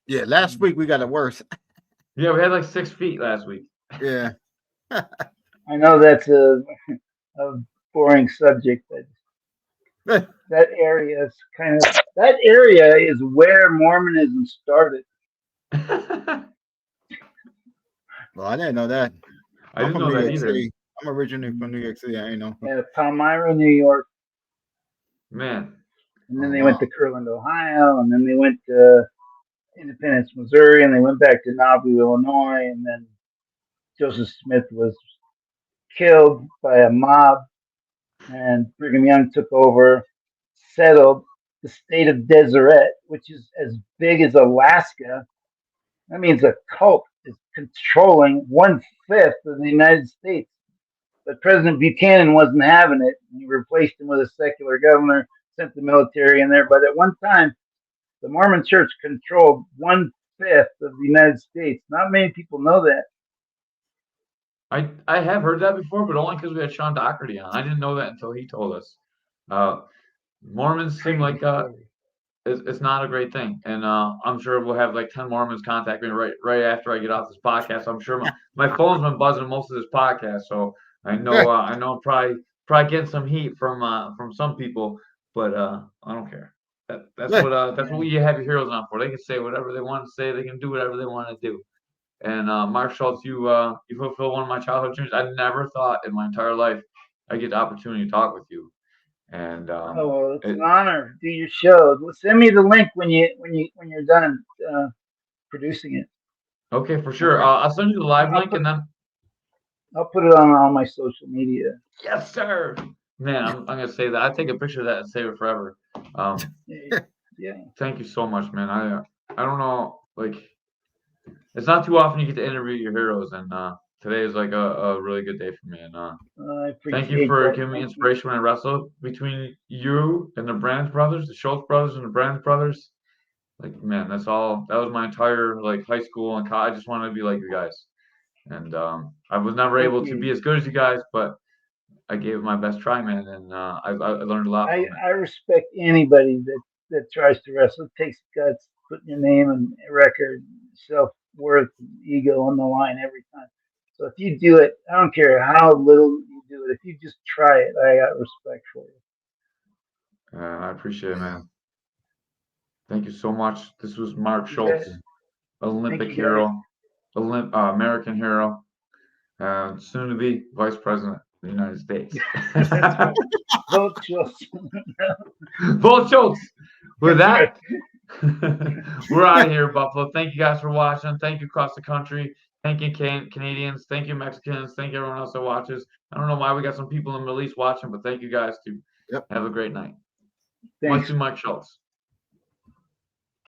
Yeah, last week we got it worse. Yeah, we had like 6 feet last week. Yeah. I know that's a boring subject, but that area is where Mormonism started. Well, I didn't know that. I didn't know New that York either. City. I'm originally from New York City. I know. Yeah, Palmyra, New York, Man, and then Oh, they wow. went to Kirtland, Ohio, and then they went to Independence, Missouri, and they went back to Nauvoo, Illinois, and then Joseph Smith was killed by a mob, and Brigham Young took over, settled the state of Deseret, which is as big as Alaska. That means a cult is controlling 1/5 of the United States. But President Buchanan wasn't having it. He replaced him with a secular governor, sent the military in there. But at one time, the Mormon Church controlled 1/5 of the United States. Not many people know that. I have heard that before, but only because we had Sean Doherty on. I didn't know that until he told us. Mormons seem like it's not a great thing, and I'm sure we'll have like 10 Mormons contact me right after I get off this podcast. I'm sure my phone's been buzzing most of this podcast, so I know I'm probably getting some heat from some people, but I don't care. That's what we have your heroes on for. They can say whatever they want to say. They can do whatever they want to do. And Mark Schutlz, you fulfill one of my childhood dreams. I never thought in my entire life I'd get the opportunity to talk with you. And well, it's an honor. Do your show. Send me the link when you're done producing it. Okay, for sure. I'll send you the live link, and then I'll put it on all my social media. Yes, sir. Man, I'm gonna save that. I take a picture of that and save it forever. Yeah. Thank you so much, man. I don't know, like, it's not too often you get to interview your heroes, and today is like a really good day for me. And I appreciate thank you for that. giving me inspiration when I wrestled between you and the Brands brothers, the Schultz brothers and the Brands brothers. Like, man, that was my entire like high school and college. I just wanted to be like you guys. And I was never able to be as good as you guys, but I gave it my best try, man, and I learned a lot from it. I respect anybody that tries to wrestle. It takes guts, putting your name and record, self-worth, and ego on the line every time. So if you do it, I don't care how little you do it. If you just try it, I got respect for you. I appreciate it, man. Thank you so much. This was Mark Schutlz, Olympic hero, American hero, soon to be Vice President of the United States. Vote Schultz. Vote Schultz. With that, we're out of here, Buffalo. Thank you guys for watching. Thank you across the country. Thank you, Canadians. Thank you, Mexicans. Thank you, everyone else that watches. I don't know why we got some people in the Middle East watching, but thank you guys too. Yep. Have a great night. Thanks. Must be Mark Schutlz.